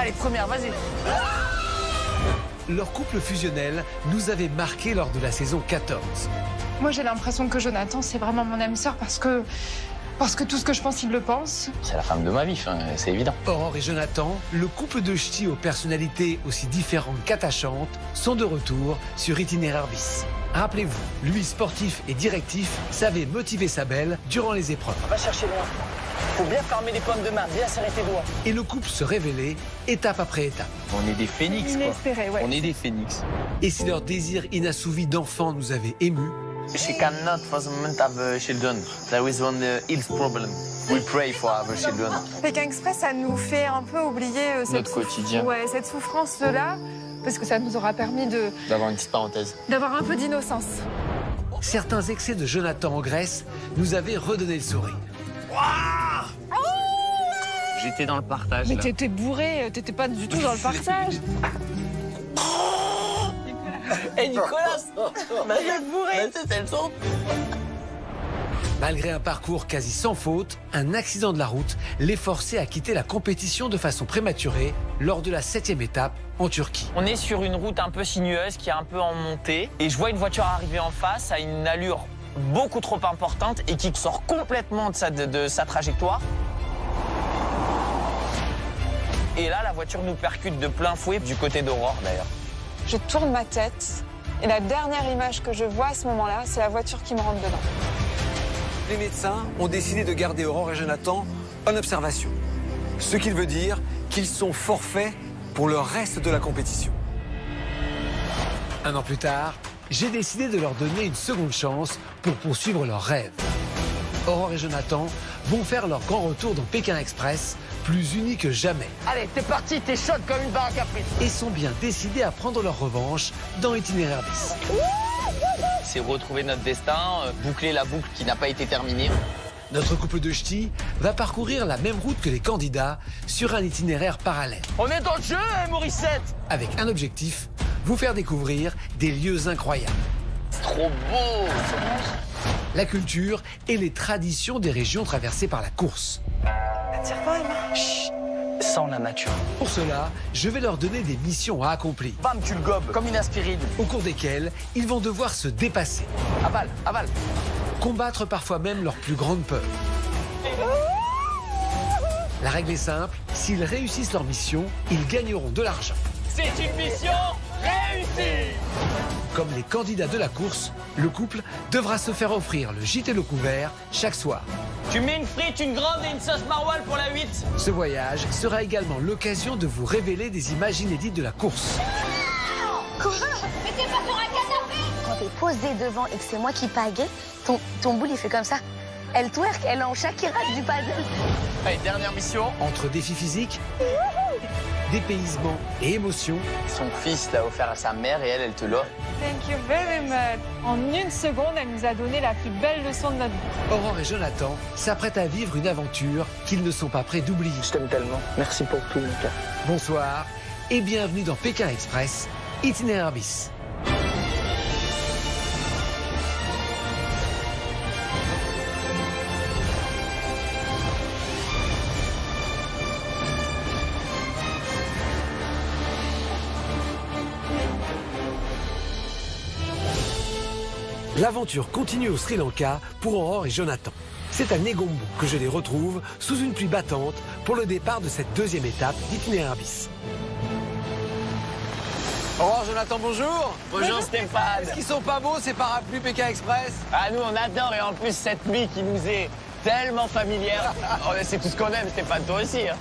Allez, première, vas-y. Leur couple fusionnel nous avait marqué lors de la saison 14. Moi, j'ai l'impression que Jonathan, c'est vraiment mon âme sœur parce que tout ce que je pense, il le pense. C'est la femme de ma vie, c'est évident. Aurore et Jonathan, le couple de ch'tis aux personnalités aussi différentes qu'attachantes, sont de retour sur Itinéraire bis. Rappelez-vous, lui, sportif et directif, savait motiver sa belle durant les épreuves. Va chercher loin. Faut bien fermer les pommes de main, bien serrer tes doigts. Et le couple se révélait étape après étape. On est des phénix, quoi. Inespéré, ouais. On est des phénix. Et si leur désir inassouvi d'enfant nous avait émus, She cannot for the moment have children. There is one health problem. We pray for our children. Pékin Express, ça nous fait un peu oublier Notre quotidien. Ouais, cette souffrance-là, parce que ça nous aura permis D'avoir une petite parenthèse. d'avoir un peu d'innocence. certains excès de Jonathan en Grèce nous avaient redonné le sourire. J'étais dans le partage. Mais là. t'étais bourré, t'étais pas du tout dans le partage. Hé Nicolas, ma gueule bourrée, c'est le son. Malgré un parcours quasi sans faute, un accident de la route les forçait à quitter la compétition de façon prématurée lors de la 7e étape en Turquie. On est sur une route un peu sinueuse qui est un peu en montée et je vois une voiture arriver en face à une allure beaucoup trop importante et qui sort complètement de sa trajectoire. Et là, la voiture nous percute de plein fouet du côté d'Aurore d'ailleurs. Je tourne ma tête et la dernière image que je vois à ce moment-là, c'est la voiture qui me rentre dedans. Les médecins ont décidé de garder Aurore et Jonathan en observation. Ce qui veut dire qu'ils sont forfaits pour le reste de la compétition. Un an plus tard, j'ai décidé de leur donner une seconde chance pour poursuivre leurs rêves. Aurore et Jonathan vont faire leur grand retour dans Pékin Express, plus unis que jamais. Allez, t'es parti, t'es chaude comme une baraque à frites. Et sont bien décidés à prendre leur revanche dans Itinéraire bis. C'est retrouver notre destin, boucler la boucle qui n'a pas été terminée. Notre couple de ch'tis va parcourir la même route que les candidats sur un itinéraire parallèle. On est dans le jeu, hein, Morissette. Avec un objectif, vous faire découvrir des lieux incroyables. C'est trop beau. La culture et les traditions des régions traversées par la course. Tire pas, Emma. Sans la nature. Pour cela, je vais leur donner des missions à accomplir, Bam, tu le gobes, comme une aspirine. au cours desquelles ils vont devoir se dépasser, Avale, avale. combattre parfois même leurs plus grandes peurs. La règle est simple, s'ils réussissent leur mission, ils gagneront de l'argent. C'est une mission réussie. Comme les candidats de la course, le couple devra se faire offrir le gîte et le couvert chaque soir. Tu mets une frite, une grande et une sauce maroilles pour la 8. Ce voyage sera également l'occasion de vous révéler des images inédites de la course. Quoi? Mais t'es pas sur un canapé! Quand t'es posé devant et que c'est moi qui pagaie, ton boule il fait comme ça. Elle twerk, elle est en Shakira du puzzle. Allez, dernière mission. Entre défis physiques, dépaysement et émotion, Son fils l'a offert à sa mère et elle te l'offre. Thank you very much. En une seconde, elle nous a donné la plus belle leçon de notre vie. Aurore et Jonathan s'apprêtent à vivre une aventure qu'ils ne sont pas prêts d'oublier. Je t'aime tellement. Merci pour tout, mon cœur. Bonsoir et bienvenue dans Pékin Express, Itinéraire bis. L'aventure continue au Sri Lanka pour Aurore et Jonathan. C'est à Negombo que je les retrouve sous une pluie battante pour le départ de cette deuxième étape d'Itinéraire bis. Aurore, Jonathan, bonjour. Bonjour Stéphane. Est-ce qu'ils sont pas beaux ces parapluies Pékin Express? Ah, nous, on adore. Et en plus, cette nuit qui nous est tellement familière. Oh, c'est tout ce qu'on aime, Stéphane, toi aussi. Hein.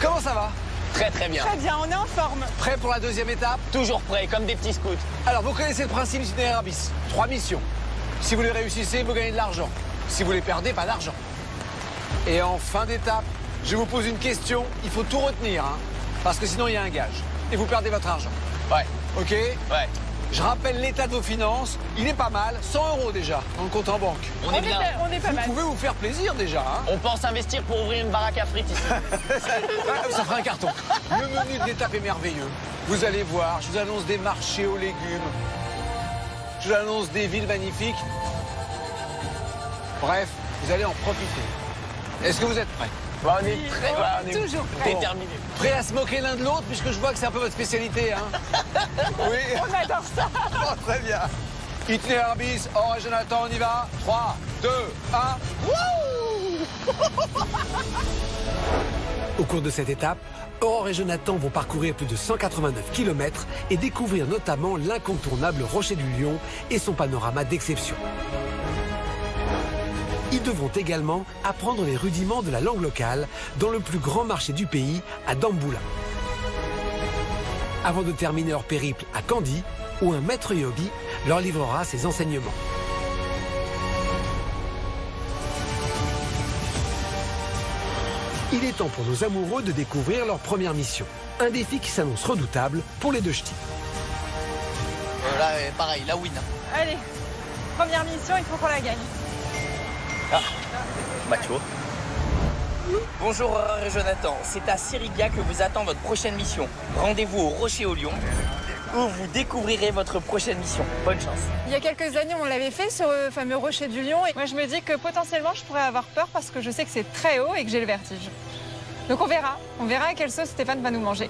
Comment ça va? Très, très bien. Très bien, on est en forme. Prêt pour la deuxième étape? Toujours prêt, comme des petits scouts. Alors, vous connaissez le principe d'Itinéraire bis. 3 missions. Si vous les réussissez, vous gagnez de l'argent. Si vous les perdez, pas d'argent. Et en fin d'étape, je vous pose une question. Il faut tout retenir, hein, parce que sinon, il y a un gage. Et vous perdez votre argent. Ouais, OK? ouais. Je rappelle l'état de vos finances. Il est pas mal. 100 € déjà, dans le compte en banque. On est bien. On est pas Vous mal. pouvez vous faire plaisir déjà, hein. On pense investir pour ouvrir une baraque à frites ici. Ça fera un carton. Le menu de l'étape est merveilleux. Vous allez voir, je vous annonce des marchés aux légumes. Je vous annonce des villes magnifiques. Bref, vous allez en profiter. Est-ce que vous êtes prêts? Bah, on est très, voilà, on est toujours prêt. déterminés. Prêt à se moquer l'un de l'autre, puisque je vois que c'est un peu votre spécialité, hein. Oui. On adore ça. Oh, très bien. Itinéraire bis, Aurore et Jonathan, on y va. 3, 2, 1. Au cours de cette étape, Aurore et Jonathan vont parcourir plus de 189 km et découvrir notamment l'incontournable Rocher du Lion et son panorama d'exception. Ils devront également apprendre les rudiments de la langue locale dans le plus grand marché du pays, à Damboula. Avant de terminer leur périple à Kandy, où un maître yogi leur livrera ses enseignements. Il est temps pour nos amoureux de découvrir leur première mission. Un défi qui s'annonce redoutable pour les deux ch'tis. Là, pareil, la win. Allez, première mission, il faut qu'on la gagne. Macho. Bonjour Aurore et Jonathan, c'est à Siriga que vous attend votre prochaine mission. Rendez-vous au Rocher au Lion, où vous découvrirez votre prochaine mission. Bonne chance. Il y a quelques années, on l'avait fait sur le fameux Rocher du Lion. Et moi, je me dis que potentiellement, je pourrais avoir peur parce que je sais que c'est très haut et que j'ai le vertige. Donc on verra à quelle sauce Stéphane va nous manger.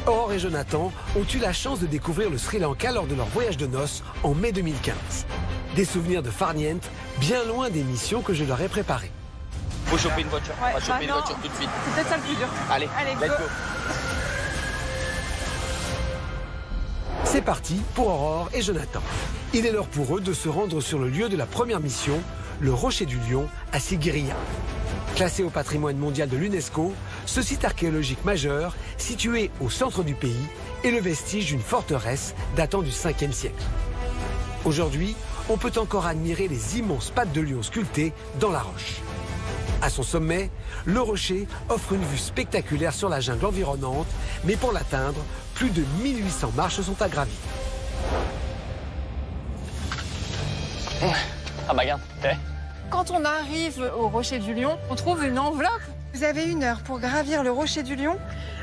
Aurore et Jonathan ont eu la chance de découvrir le Sri Lanka lors de leur voyage de noces en mai 2015. Des souvenirs de farniente, bien loin des missions que je leur ai préparées. Faut choper une voiture. Ouais, On va choper une non. voiture tout de suite. C'est peut-être ça le plus dur. Allez, Allez, let's go. go. C'est parti pour Aurore et Jonathan. Il est l'heure pour eux de se rendre sur le lieu de la première mission, le Rocher du Lion à Sigiriya. Classé au patrimoine mondial de l'UNESCO, ce site archéologique majeur, situé au centre du pays, est le vestige d'une forteresse datant du 5e siècle. Aujourd'hui, on peut encore admirer les immenses pattes de lion sculptées dans la roche. À son sommet, le rocher offre une vue spectaculaire sur la jungle environnante, mais pour l'atteindre, plus de 1800 marches sont à gravir. Ah bah regarde, Quand on arrive au Rocher du Lion, on trouve une enveloppe. Vous avez 1 heure pour gravir le Rocher du Lion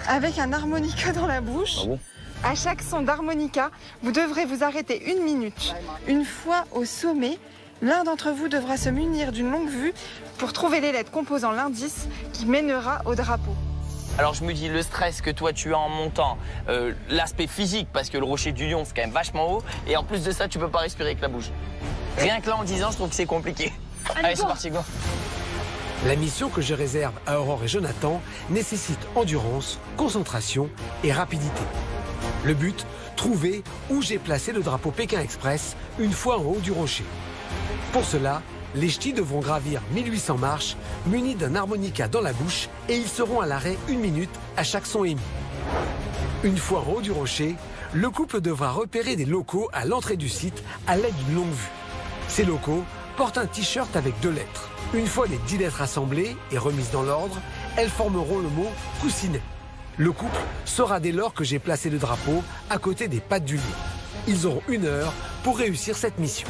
avec un harmonica dans la bouche. Ah bon ? À chaque son d'harmonica, vous devrez vous arrêter 1 minute. Une fois au sommet, l'un d'entre vous devra se munir d'une longue vue pour trouver les lettres composant l'indice qui mènera au drapeau. Alors je me dis le stress que toi tu as en montant, l'aspect physique parce que le Rocher du Lion c'est quand même vachement haut et en plus de ça tu peux pas respirer avec la bouche. Rien que là en 10 ans je trouve que c'est compliqué. Allez c'est parti go. La mission que je réserve à Aurore et Jonathan nécessite endurance, concentration et rapidité. Le but, trouver où j'ai placé le drapeau Pékin Express une fois en haut du rocher. Pour cela, les ch'tis devront gravir 1800 marches munis d'un harmonica dans la bouche et ils seront à l'arrêt 1 minute à chaque son émis. Une fois en haut du rocher, le couple devra repérer des locaux à l'entrée du site à l'aide d'une longue vue. Ces locaux portent un t-shirt avec 2 lettres. Une fois les 10 lettres assemblées et remises dans l'ordre, elles formeront le mot « coussinet ». Le couple saura dès lors que j'ai placé le drapeau à côté des pattes du lion. Ils auront 1 heure pour réussir cette mission.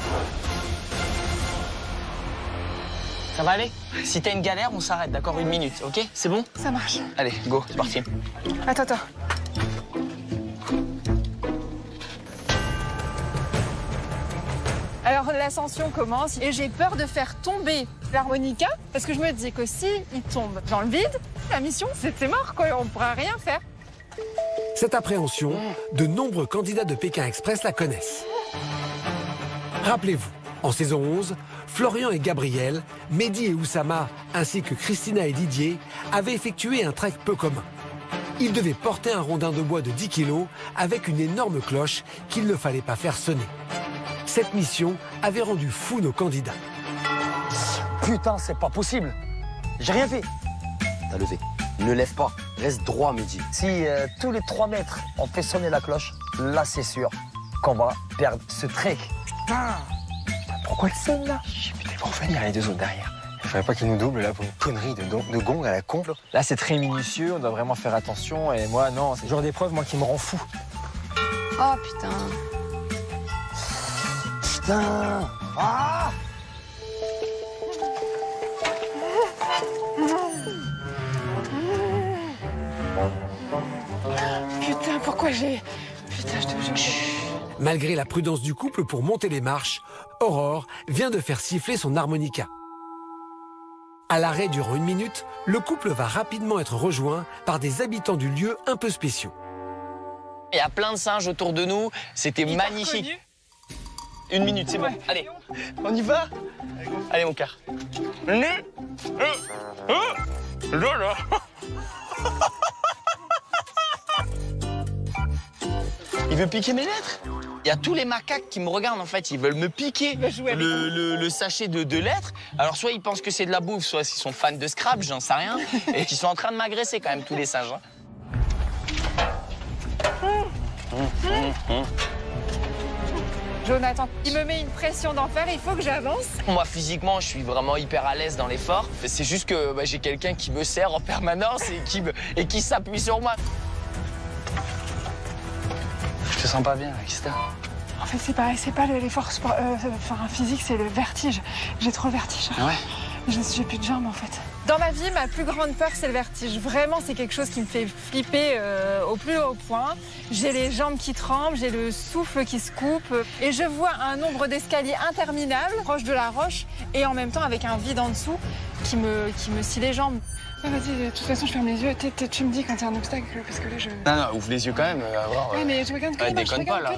Ça va aller? Si t'as une galère on s'arrête, d'accord? 1 minute, ok? C'est bon? Ça marche. Allez go, c'est parti. Attends. Alors l'ascension commence et j'ai peur de faire tomber l'harmonica parce que je me dis que si il tombe dans le vide, la mission c'est mort quoi, on ne pourra rien faire. Cette appréhension, de nombreux candidats de Pékin Express la connaissent. Rappelez-vous, en saison 11, Florian et Gabriel, Mehdi et Oussama, ainsi que Christina et Didier, avaient effectué un trek peu commun. Ils devaient porter un rondin de bois de 10 kg avec une énorme cloche qu'il ne fallait pas faire sonner. Cette mission avait rendu fou nos candidats. Putain, c'est pas possible. J'ai rien fait. T'as levé. Ne lève pas. Reste droit, Mehdi. Si tous les 3 mètres, on fait sonner la cloche, là, c'est sûr qu'on va perdre ce trek. Putain. Pourquoi il sonne, là? Putain, ils vont revenir les 2 autres derrière. Il faudrait pas qu'ils nous doublent, là, pour une connerie de gong à la con. Là, c'est très minutieux, on doit vraiment faire attention. Et moi, non, c'est le genre d'épreuve, moi, qui me rend fou. Oh putain. Putain. Ah. Putain, pourquoi j'ai... Putain, je te jure. Malgré la prudence du couple pour monter les marches, Aurore vient de faire siffler son harmonica. À l'arrêt durant 1 minute, le couple va rapidement être rejoint par des habitants du lieu un peu spéciaux. Il y a plein de singes autour de nous, c'était magnifique. 1 minute, c'est bon. Allez, on y va? Allez, mon cœur. Il veut piquer mes lettres. Il y a tous les macaques qui me regardent, en fait. Ils veulent me piquer le sachet de lettres. Alors, soit ils pensent que c'est de la bouffe, soit ils sont fans de Scrabble, j'en sais rien. Et qu'ils sont en train de m'agresser, quand même, tous les singes. Jonathan, il me met une pression d'enfer, il faut que j'avance. Moi, physiquement, je suis vraiment hyper à l'aise dans l'effort. C'est juste que j'ai quelqu'un qui me serre en permanence et qui s'appuie sur moi. Je te sens pas bien, Krista. En fait, c'est pas l'effort physique, c'est le vertige. J'ai trop le vertige. Ah ouais? J'ai plus de jambes, en fait. Dans ma vie, ma plus grande peur, c'est le vertige. Vraiment, c'est quelque chose qui me fait flipper au plus haut point. J'ai les jambes qui tremblent, j'ai le souffle qui se coupe. Et je vois un nombre d'escaliers interminables, proche de la roche, et en même temps avec un vide en dessous qui me scie les jambes. Ah, vas-y, de toute façon, je ferme les yeux. Tu me dis quand il y a un obstacle, parce que là, je... Non, ouvre les yeux quand même. Ouais, mais je regarde que les marches. Déconne pas, là.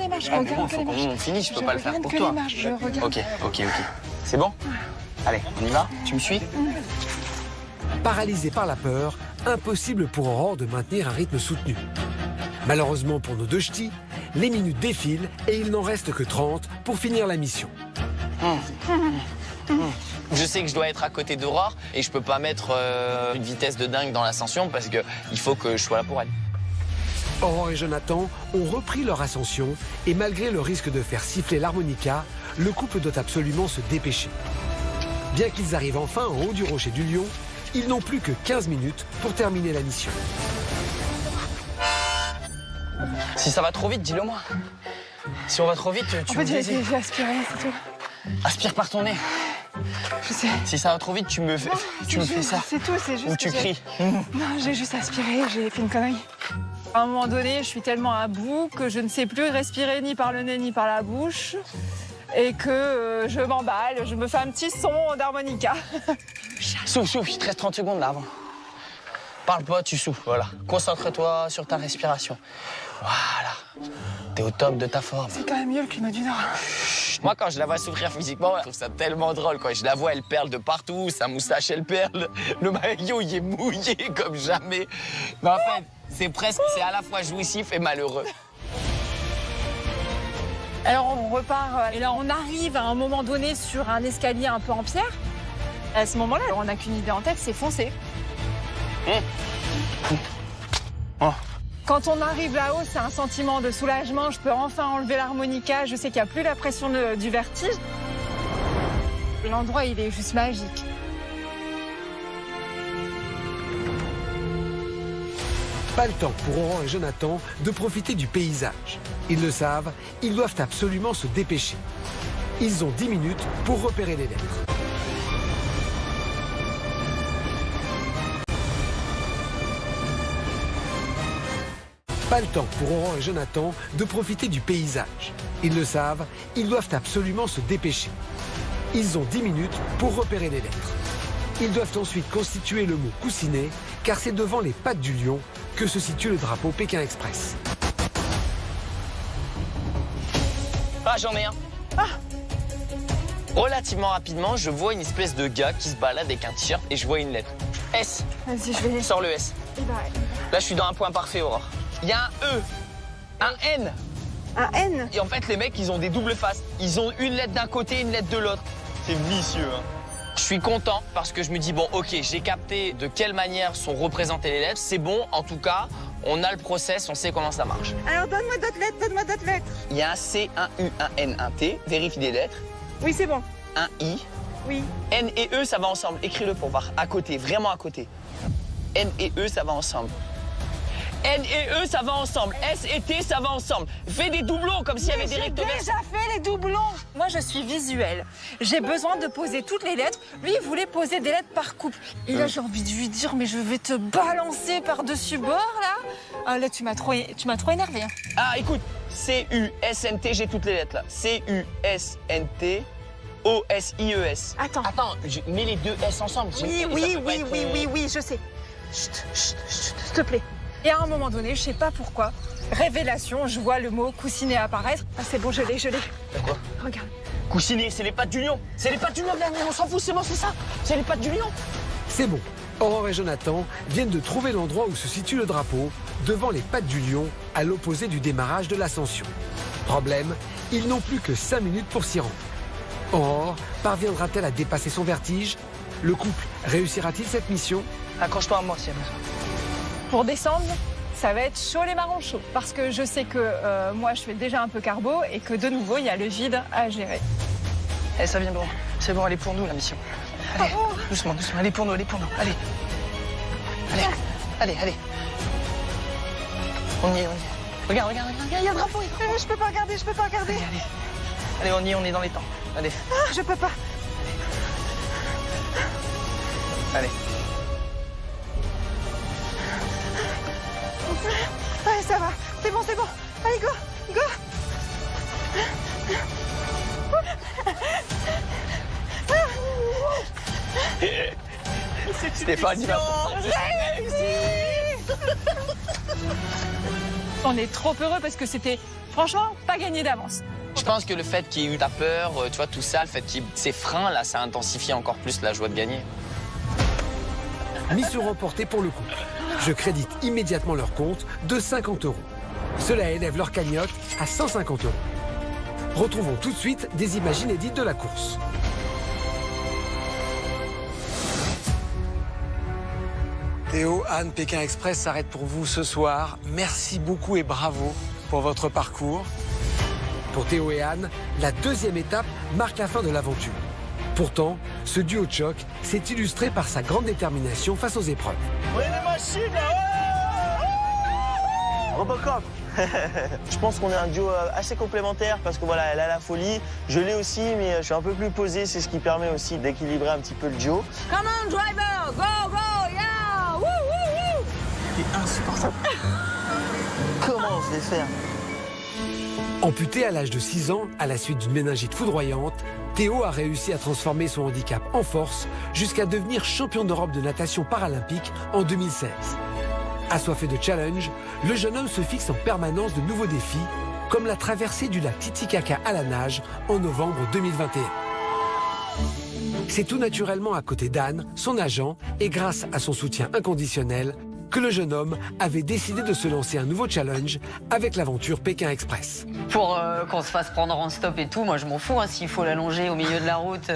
Faut qu'on finisse, je peux pas le faire pour toi. Je regarde. Ok. C'est bon? Allez, on y va? Tu me suis? Paralysés par la peur, impossible pour Aurore de maintenir un rythme soutenu. Malheureusement pour nos 2 ch'tis, les minutes défilent et il n'en reste que 30 pour finir la mission. Je sais que je dois être à côté d'Aurore et je peux pas mettre une vitesse de dingue dans l'ascension parce que il faut que je sois là pour elle. Aurore et Jonathan ont repris leur ascension et malgré le risque de faire siffler l'harmonica, le couple doit absolument se dépêcher. Bien qu'ils arrivent enfin en haut du rocher du Lion, ils n'ont plus que 15 minutes pour terminer la mission. Si ça va trop vite, dis-le moi. Si on va trop vite, tu me dis. J'ai aspiré, c'est tout. Aspire par ton nez. Je sais. Si ça va trop vite, tu me fais ça. C'est tout, c'est juste. Ou tu cries. Non, j'ai juste aspiré, j'ai fait une connerie. À un moment donné, je suis tellement à bout que je ne sais plus respirer ni par le nez ni par la bouche. Et que je m'emballe, je me fais un petit son d'harmonica. Souffle, il te reste 30 secondes là avant. Parle pas, tu souffles, voilà. Concentre-toi sur ta respiration. Voilà. T'es au top de ta forme. C'est quand même mieux le climat du Nord. Moi, quand je la vois souffrir physiquement, je trouve ça tellement drôle. Quand je la vois, elle perle de partout, sa moustache, elle perle. Le maillot, il est mouillé comme jamais. Mais en fait, c'est à la fois jouissif et malheureux. Alors on repart, et là on arrive à un moment donné sur un escalier un peu en pierre. À ce moment-là, on n'a qu'une idée en tête, c'est foncer. Quand on arrive là-haut, c'est un sentiment de soulagement. Je peux enfin enlever l'harmonica, je sais qu'il n'y a plus la pression du vertige. L'endroit, il est juste magique. Pas le temps pour Aurore et Jonathan de profiter du paysage. Ils le savent, ils doivent absolument se dépêcher. Ils ont 10 minutes pour repérer les lettres. Pas le temps pour Aurore et Jonathan de profiter du paysage. Ils le savent, ils doivent absolument se dépêcher. Ils ont 10 minutes pour repérer les lettres. Ils doivent ensuite constituer le mot coussinet, car c'est devant les pattes du lion que se situe le drapeau Pékin Express. Ah, j'en ai un. Relativement rapidement, je vois une espèce de gars qui se balade avec un t-shirt et je vois une lettre. S. Vas-y, je vais... Sors le S. Là, je suis dans un point parfait, Aurore. Il y a un E, un N. Un N? Et en fait, les mecs, ils ont des doubles faces. Ils ont une lettre d'un côté et une lettre de l'autre. C'est vicieux, hein. Je suis content parce que je me dis, bon, ok, j'ai capté de quelle manière sont représentées les lettres. C'est bon, en tout cas, on a le process, on sait comment ça marche. Alors, donne-moi d'autres lettres, Il y a un C, un U, un N, un T. Vérifie les lettres. Oui, c'est bon. Un I. Oui. N et E, ça va ensemble. Écris-le pour voir. À côté, vraiment à côté. N et E, ça va ensemble. N et E, ça va ensemble. S et T, ça va ensemble. Fais des doublons comme s'il y avait des recto verso. J'ai déjà fait les doublons. Moi, je suis visuelle. J'ai besoin de poser toutes les lettres. Lui, il voulait poser des lettres par couple. Et là, j'ai envie de lui dire, mais je vais te balancer par-dessus bord, là. Ah, là, tu m'as trop énervé. Ah, écoute, C-U-S-N-T, j'ai toutes les lettres là. C-U-S-N-T, O-S-I-E-S. Attends. Attends, mets les deux S ensemble. Oui, je sais. Chut, s'il te plaît. Et à un moment donné, je sais pas pourquoi, révélation, je vois le mot coussinet apparaître. Ah, c'est bon, je l'ai. Quoi? Regarde. Coussinet, c'est les pattes du lion. C'est les pattes du lion, on s'en fout, c'est bon, c'est ça. C'est les pattes du lion. C'est bon. Aurore et Jonathan viennent de trouver l'endroit où se situe le drapeau, devant les pattes du lion, à l'opposé du démarrage de l'ascension. Problème, ils n'ont plus que 5 minutes pour s'y rendre. Aurore parviendra-t-elle à dépasser son vertige? Le couple réussira-t-il cette mission? Accroche-toi à moi, si elle Pour descendre, ça va être chaud les marrons chauds. Parce que je sais que moi, je fais déjà un peu carbo et que de nouveau, il y a le vide à gérer. Eh, ça vient bon. C'est bon, elle est pour nous, la mission. Allez, doucement, elle est pour nous, Allez. Allez. On y est. Regarde, il y a le drapeau. Je peux pas regarder. Allez, on y est, on est dans les temps. Allez. Ah, je peux pas. Allez. Ouais, ça va. C'est bon. Allez, go. Stéphane, il va... On est trop heureux parce que c'était, franchement, pas gagné d'avance. Je pense que le fait qu'il y ait eu ta peur, tu vois, tout ça, le fait qu'il y ait ces freins, là, ça intensifie encore plus la joie de gagner. Mission remportée pour le couple. Je crédite immédiatement leur compte de 50 €. Cela élève leur cagnotte à 150 €. Retrouvons tout de suite des images inédites de la course. Théo, Anne, Pékin Express s'arrête pour vous ce soir. Merci beaucoup et bravo pour votre parcours. Pour Théo et Anne, la deuxième étape marque la fin de l'aventure. Pourtant, ce duo de choc s'est illustré par sa grande détermination face aux épreuves. Oui, les machines, Robocop. Je pense qu'on est un duo assez complémentaire parce que voilà, elle a la folie, je l'ai aussi, mais je suis un peu plus posé, c'est ce qui permet aussi d'équilibrer un petit peu le duo. Come on, driver, go, yeah, woo, woo, woo. C'est insupportable. Comment je vais faire? Amputé à l'âge de 6 ans, à la suite d'une méningite foudroyante, Théo a réussi à transformer son handicap en force jusqu'à devenir champion d'Europe de natation paralympique en 2016. Assoiffé de challenge, le jeune homme se fixe en permanence de nouveaux défis, comme la traversée du lac Titicaca à la nage en novembre 2021. C'est tout naturellement à côté d'Anne, son agent, et grâce à son soutien inconditionnel, que le jeune homme avait décidé de se lancer un nouveau challenge avec l'aventure Pékin Express. Pour qu'on se fasse prendre en stop et tout, moi je m'en fous, hein, s'il faut l'allonger au milieu de la route,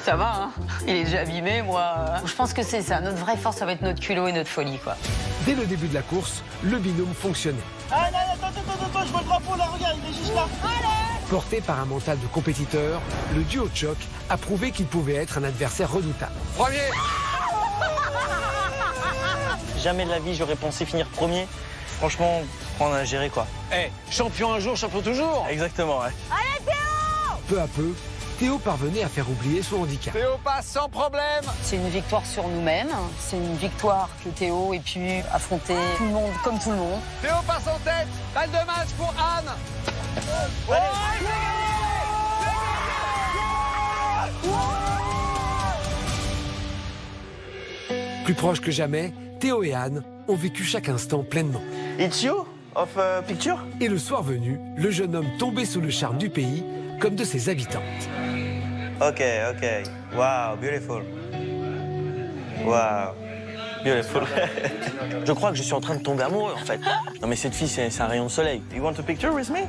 ça va, hein. Il est déjà abîmé, moi. Je pense que c'est ça, notre vraie force, ça va être notre culot et notre folie, quoi. Dès le début de la course, le binôme fonctionnait. Ah non, attends, je vois le drapeau là, regarde, il est juste là. Porté par un mental de compétiteur, le duo de choc a prouvé qu'il pouvait être un adversaire redoutable. Premier. Jamais de la vie, j'aurais pensé finir premier. Franchement, on a géré quoi. Champion un jour, champion toujours. Exactement, ouais. Peu à peu, Théo parvenait à faire oublier son handicap. Théo passe sans problème. C'est une victoire sur nous-mêmes, c'est une victoire que Théo ait pu affronter tout le monde comme tout le monde. Théo passe en tête. Balle de match pour Anne. Plus proches que jamais, Théo et Anne ont vécu chaque instant pleinement. It's you of picture? Et le soir venu, le jeune homme tombait sous le charme du pays comme de ses habitantes. Ok. Wow, beautiful. Wow, beautiful. Je crois que je suis en train de tomber amoureux, en fait. Non, mais cette fille, c'est un rayon de soleil. You want a picture with me?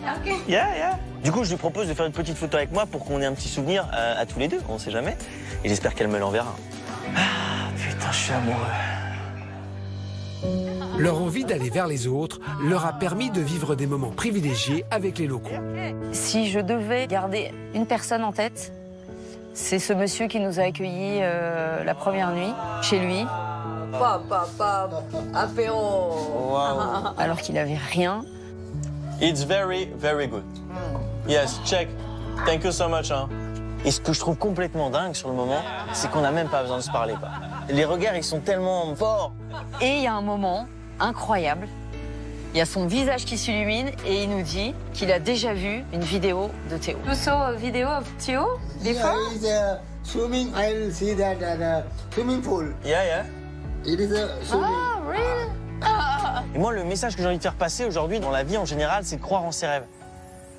Ok. Yeah. Du coup, je lui propose de faire une petite photo avec moi pour qu'on ait un petit souvenir à tous les deux, on sait jamais. Et j'espère qu'elle me l'enverra. Ah, putain, je suis amoureux. Leur envie d'aller vers les autres leur a permis de vivre des moments privilégiés avec les locaux. Si je devais garder une personne en tête, c'est ce monsieur qui nous a accueillis la première nuit chez lui. Apéro. Wow. Alors qu'il avait rien. It's very, very good. Yes, check. Thank you so much. Hein. Et ce que je trouve complètement dingue sur le moment, c'est qu'on n'a même pas besoin de se parler, quoi. Les regards, ils sont tellement forts. Et il y a un moment incroyable. Il y a son visage qui s'illumine et il nous dit qu'il a déjà vu une vidéo de Théo. You saw a video of Théo before? Yeah, it's swimming. I'll see that at a swimming pool. Yeah. It is a swimming. Oh, really? Et moi, le message que j'ai envie de faire passer aujourd'hui dans la vie en général, c'est de croire en ses rêves.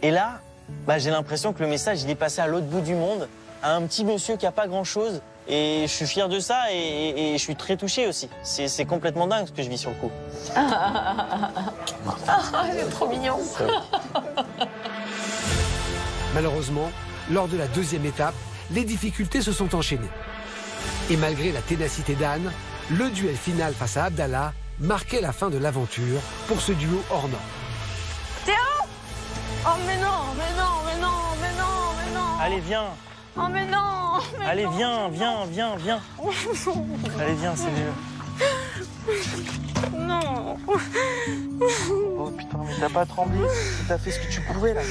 Et là, bah, j'ai l'impression que le message, il est passé à l'autre bout du monde, à un petit monsieur qui a pas grand-chose. Et je suis fier de ça et je suis très touché aussi. C'est complètement dingue ce que je vis sur le coup. C'est trop mignon. Malheureusement, lors de la deuxième étape, les difficultés se sont enchaînées. Et malgré la ténacité d'Anne, le duel final face à Abdallah marquait la fin de l'aventure pour ce duo hors norme. Théo! Oh mais non, mais non, mais non, mais non, mais non. Allez, viens. Oh mais non. Mais Allez, non. viens. Allez, viens, c'est mieux. Non. Oh putain, mais t'as pas tremblé. T'as fait ce que tu pouvais là.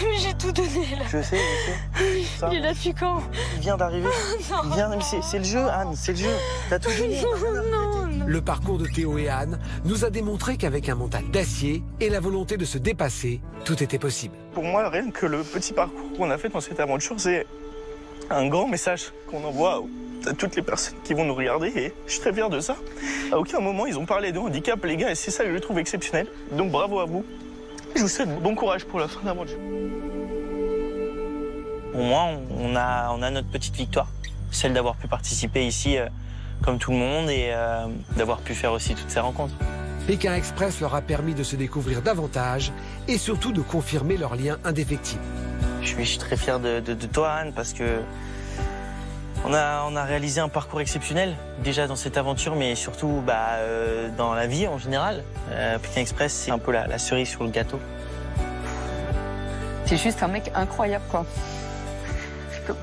Mais j'ai tout donné là. Je sais. Ça, Il est là depuis quand? il vient d'arriver. Non. Il vient, mais c'est le jeu, Anne, c'est le jeu. T'as tout donné. Non. Le parcours de Théo et Anne nous a démontré qu'avec un mental d'acier et la volonté de se dépasser, tout était possible. Pour moi, rien que le petit parcours qu'on a fait dans cette aventure, c'est un grand message qu'on envoie à toutes les personnes qui vont nous regarder et je suis très fier de ça. À aucun moment, ils ont parlé de handicap, les gars, et c'est ça que je trouve exceptionnel. Donc bravo à vous. Je vous souhaite bon courage pour la fin de l'aventure. Pour moi, on a notre petite victoire. Celle d'avoir pu participer ici comme tout le monde et d'avoir pu faire aussi toutes ces rencontres. Pékin Express leur a permis de se découvrir davantage et surtout de confirmer leur lien indéfectible. Je suis très fier de toi, Anne, parce que on a réalisé un parcours exceptionnel, déjà dans cette aventure, mais surtout dans la vie en général. Pékin Express, c'est un peu la cerise sur le gâteau. T'es juste un mec incroyable, quoi.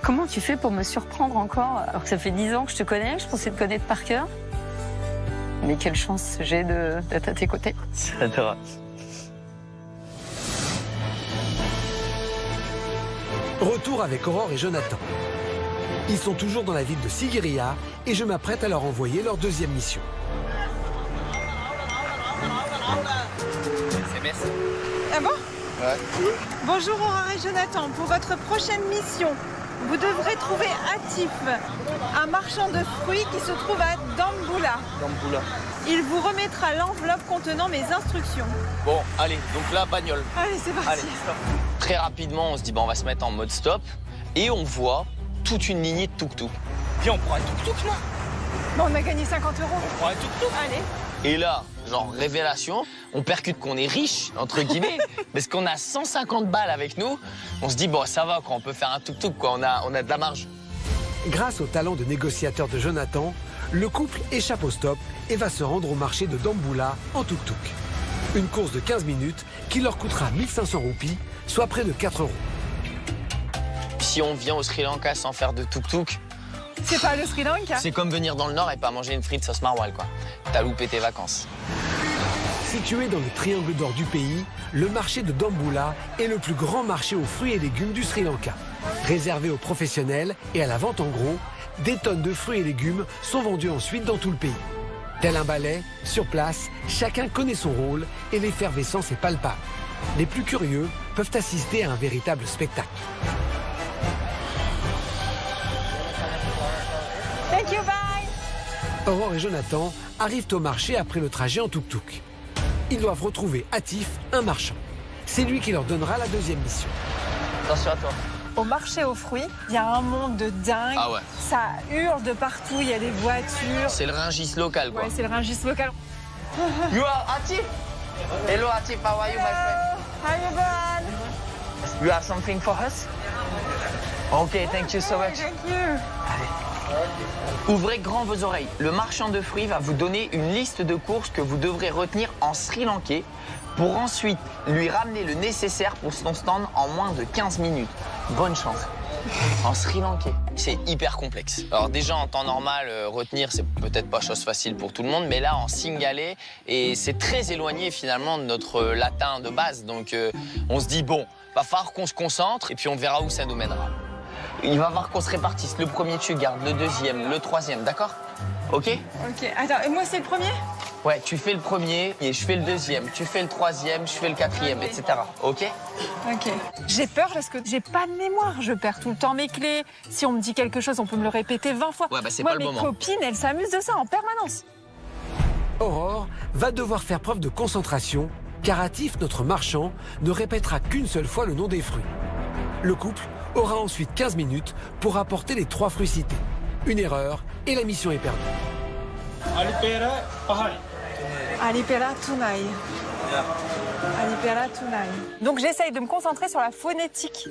Comment tu fais pour me surprendre encore, alors que ça fait 10 ans que je te connais, je pensais te connaître par cœur. Mais quelle chance j'ai d'être à tes côtés. C'est adorable. Retour avec Aurore et Jonathan. Ils sont toujours dans la ville de Sigiriya et je m'apprête à leur envoyer leur deuxième mission. Ah bon? Ouais. Bonjour Aurore et Jonathan. Pour votre prochaine mission, vous devrez trouver Atif, un marchand de fruits qui se trouve à Damboula. Il vous remettra l'enveloppe contenant mes instructions. Bon, allez, donc là, bagnole. Allez, c'est parti. Allez, stop. Très rapidement, on se dit, on va se mettre en mode stop. Et on voit toute une lignée de tuk-tuk. Viens, on prend un tuk-tuk, là. Bon, on a gagné 50 €. On prend un tuk-tuk. Allez. Et là, genre révélation, on percute qu'on est riche, entre guillemets, parce qu'on a 150 balles avec nous. On se dit, bon, ça va, quoi, on peut faire un tuk-tuk, quoi, on a de la marge. Grâce au talent de négociateur de Jonathan, le couple échappe au stop et va se rendre au marché de Damboula en tuk-tuk. Une course de 15 minutes qui leur coûtera 1500 roupies, soit près de 4 €. Si on vient au Sri Lanka sans faire de tuk-tuk, C'est pas le Sri Lanka. c'est comme venir dans le Nord et pas manger une frite sauce maroilles, quoi. T'as loupé tes vacances. Situé dans le triangle d'or du pays, le marché de Damboula est le plus grand marché aux fruits et légumes du Sri Lanka. Réservé aux professionnels et à la vente en gros, des tonnes de fruits et légumes sont vendus ensuite dans tout le pays. Tel un balai, sur place, chacun connaît son rôle et l'effervescence est palpable. Les plus curieux peuvent assister à un véritable spectacle. Thank you, bye. Aurore et Jonathan arrivent au marché après le trajet en tuk-tuk. Ils doivent retrouver Atif, un marchand. C'est lui qui leur donnera la deuxième mission. Attention à toi. Au marché aux fruits, il y a un monde de dingue. Ah ouais. Ça hurle de partout, il y a des voitures. C'est le Rungis local, quoi. Ouais, c'est le Rungis local. You are Atif? Hello Atif, how are you, my friend? How you doing? You have something for us? Okay, thank you so much. Thank you. Ouvrez grand vos oreilles. Le marchand de fruits va vous donner une liste de courses que vous devrez retenir en Sri Lankais pour ensuite lui ramener le nécessaire pour son stand en moins de 15 minutes. Bonne chance. En Sri Lankais. C'est hyper complexe. Alors déjà, en temps normal, retenir, c'est peut-être pas chose facile pour tout le monde, mais là, en singalais, et c'est très éloigné finalement de notre latin de base. Donc on se dit, bon, va falloir qu'on se concentre et puis on verra où ça nous mènera. Il va falloir qu'on se répartisse. Le premier, tu gardes, le deuxième, le troisième, d'accord? Ok? Ok, attends, et moi c'est le premier? Ouais, tu fais le premier, et je fais le deuxième, tu fais le troisième, je fais le quatrième, etc. Ok? Ok. J'ai peur parce que j'ai pas de mémoire. Je perds tout le temps mes clés. Si on me dit quelque chose, on peut me le répéter 20 fois. Ouais, bah c'est Moi, pas le moment. mes copines, elles s'amusent de ça en permanence. Aurore va devoir faire preuve de concentration, car Atif, notre marchand, ne répétera qu'une seule fois le nom des fruits. Le couple aura ensuite 15 minutes pour apporter les 3 fruits cités. Une erreur et la mission est perdue. Alipera tunai. Alipera tunai. Donc j'essaye de me concentrer sur la phonétique.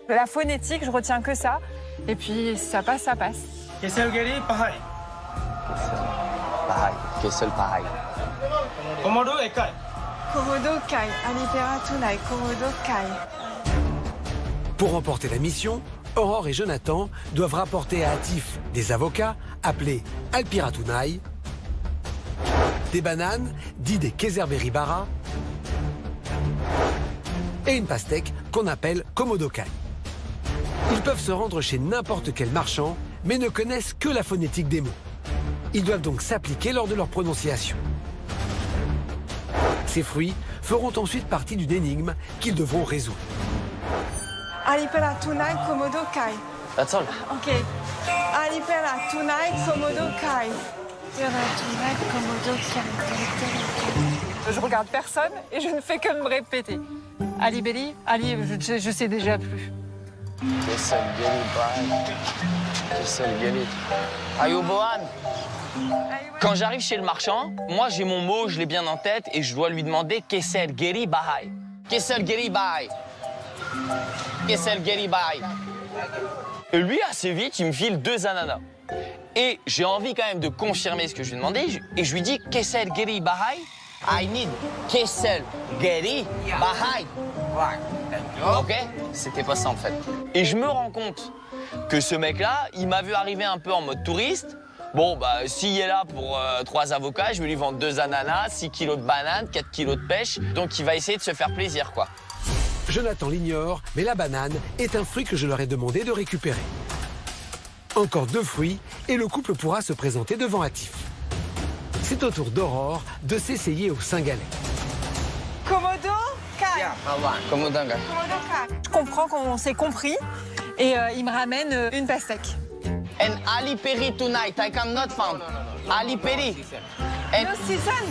La phonétique, je retiens que ça. Et puis si ça passe, ça passe. Pareil. Kessel, pareil. Komodo kai. Alipera tunai. Komodo kai. Pour remporter la mission, Aurore et Jonathan doivent rapporter à Atif des avocats, appelés Alpiratunai, des bananes, dit des Keserberry Bara, et une pastèque qu'on appelle Komodokai. Ils peuvent se rendre chez n'importe quel marchand, mais ne connaissent que la phonétique des mots. Ils doivent donc s'appliquer lors de leur prononciation. Ces fruits feront ensuite partie d'une énigme qu'ils devront résoudre. Alipera tunai. Komodo kai. That's all. Ok. Alipera tunai. Komodo kai. Je regarde personne et je ne fais que me répéter. Ali Belli, Ali, je sais déjà plus. Kessel, Geli, pareil. Kessel, Geli. Ayuboan. Quand j'arrive chez le marchand, moi j'ai mon mot, je l'ai bien en tête et je dois lui demander Kessel, Geli, Bahai. Kessel, Geli, Bahai. Kessel, Geli, Bahai. Et lui, assez vite, il me file 2 ananas. Et j'ai envie quand même de confirmer ce que je lui ai demandé. Et je lui dis Kessel, Geli, Bahai. I need Kessel, Geli, Bahai. Ok? C'était pas ça en fait. Et je me rends compte que ce mec-là, il m'a vu arriver un peu en mode touriste. Bon, bah, s'il est là pour 3 avocats, je vais lui vendre 2 ananas, 6 kilos de bananes, 4 kilos de pêche. Donc il va essayer de se faire plaisir, quoi. Jonathan l'ignore, mais la banane est un fruit que je leur ai demandé de récupérer. Encore 2 fruits et le couple pourra se présenter devant Atif. C'est au tour d'Aurore de s'essayer au Cingalais. Komodo kai. Komodo kai. Je comprends qu'on s'est compris et il me ramène une pastèque. And Aliperi tonight, I cannot find. Aliperi. No season.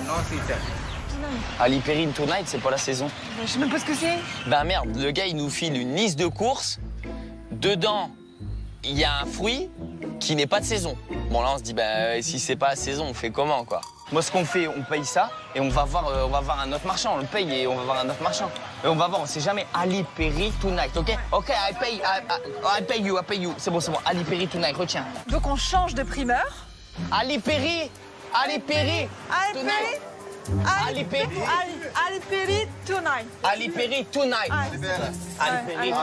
Aliperi tonight, c'est pas la saison. Je sais même pas ce que c'est. Ben merde, le gars il nous file une liste de courses. Dedans, il y a un fruit qui n'est pas de saison. Bon là on se dit, ben si c'est pas la saison, on fait comment quoi? Moi ce qu'on fait, on paye ça et on va voir un autre marchand. On le paye et on va voir un autre marchand. Et on va voir, on sait jamais. Aliperi tonight, ok? Ok, I pay you. C'est bon. Aliperi tonight, retiens. Donc on change de primeur. Aliperi tonight. Aliperi tonight. Aliperi tonight. Aliperi.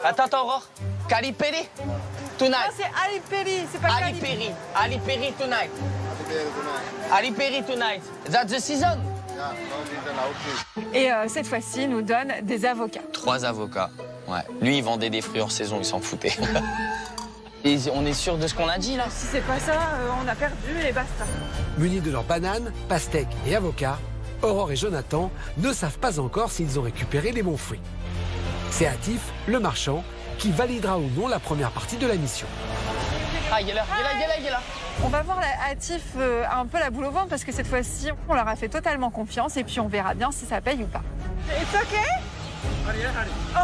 Attends, Aurore. Caliperi tonight. Non, c'est Aliperi, c'est pas Aliperi. Aliperi tonight. Aliperi tonight. That's the season. Et cette fois-ci, il nous donne des avocats. 3 avocats. Ouais. Lui, il vendait des fruits hors saison, il s'en foutait. Et on est sûr de ce qu'on a dit, là? Si c'est pas ça, on a perdu et basta. Munis de leurs bananes, pastèques et avocats, Aurore et Jonathan ne savent pas encore s'ils ont récupéré les bons fruits. C'est Atif, le marchand, qui validera ou non la première partie de la mission. Ah, il est là. On va voir Atif un peu la boule au ventre parce que cette fois-ci, on leur a fait totalement confiance et puis on verra bien si ça paye ou pas. It's okay? Oh!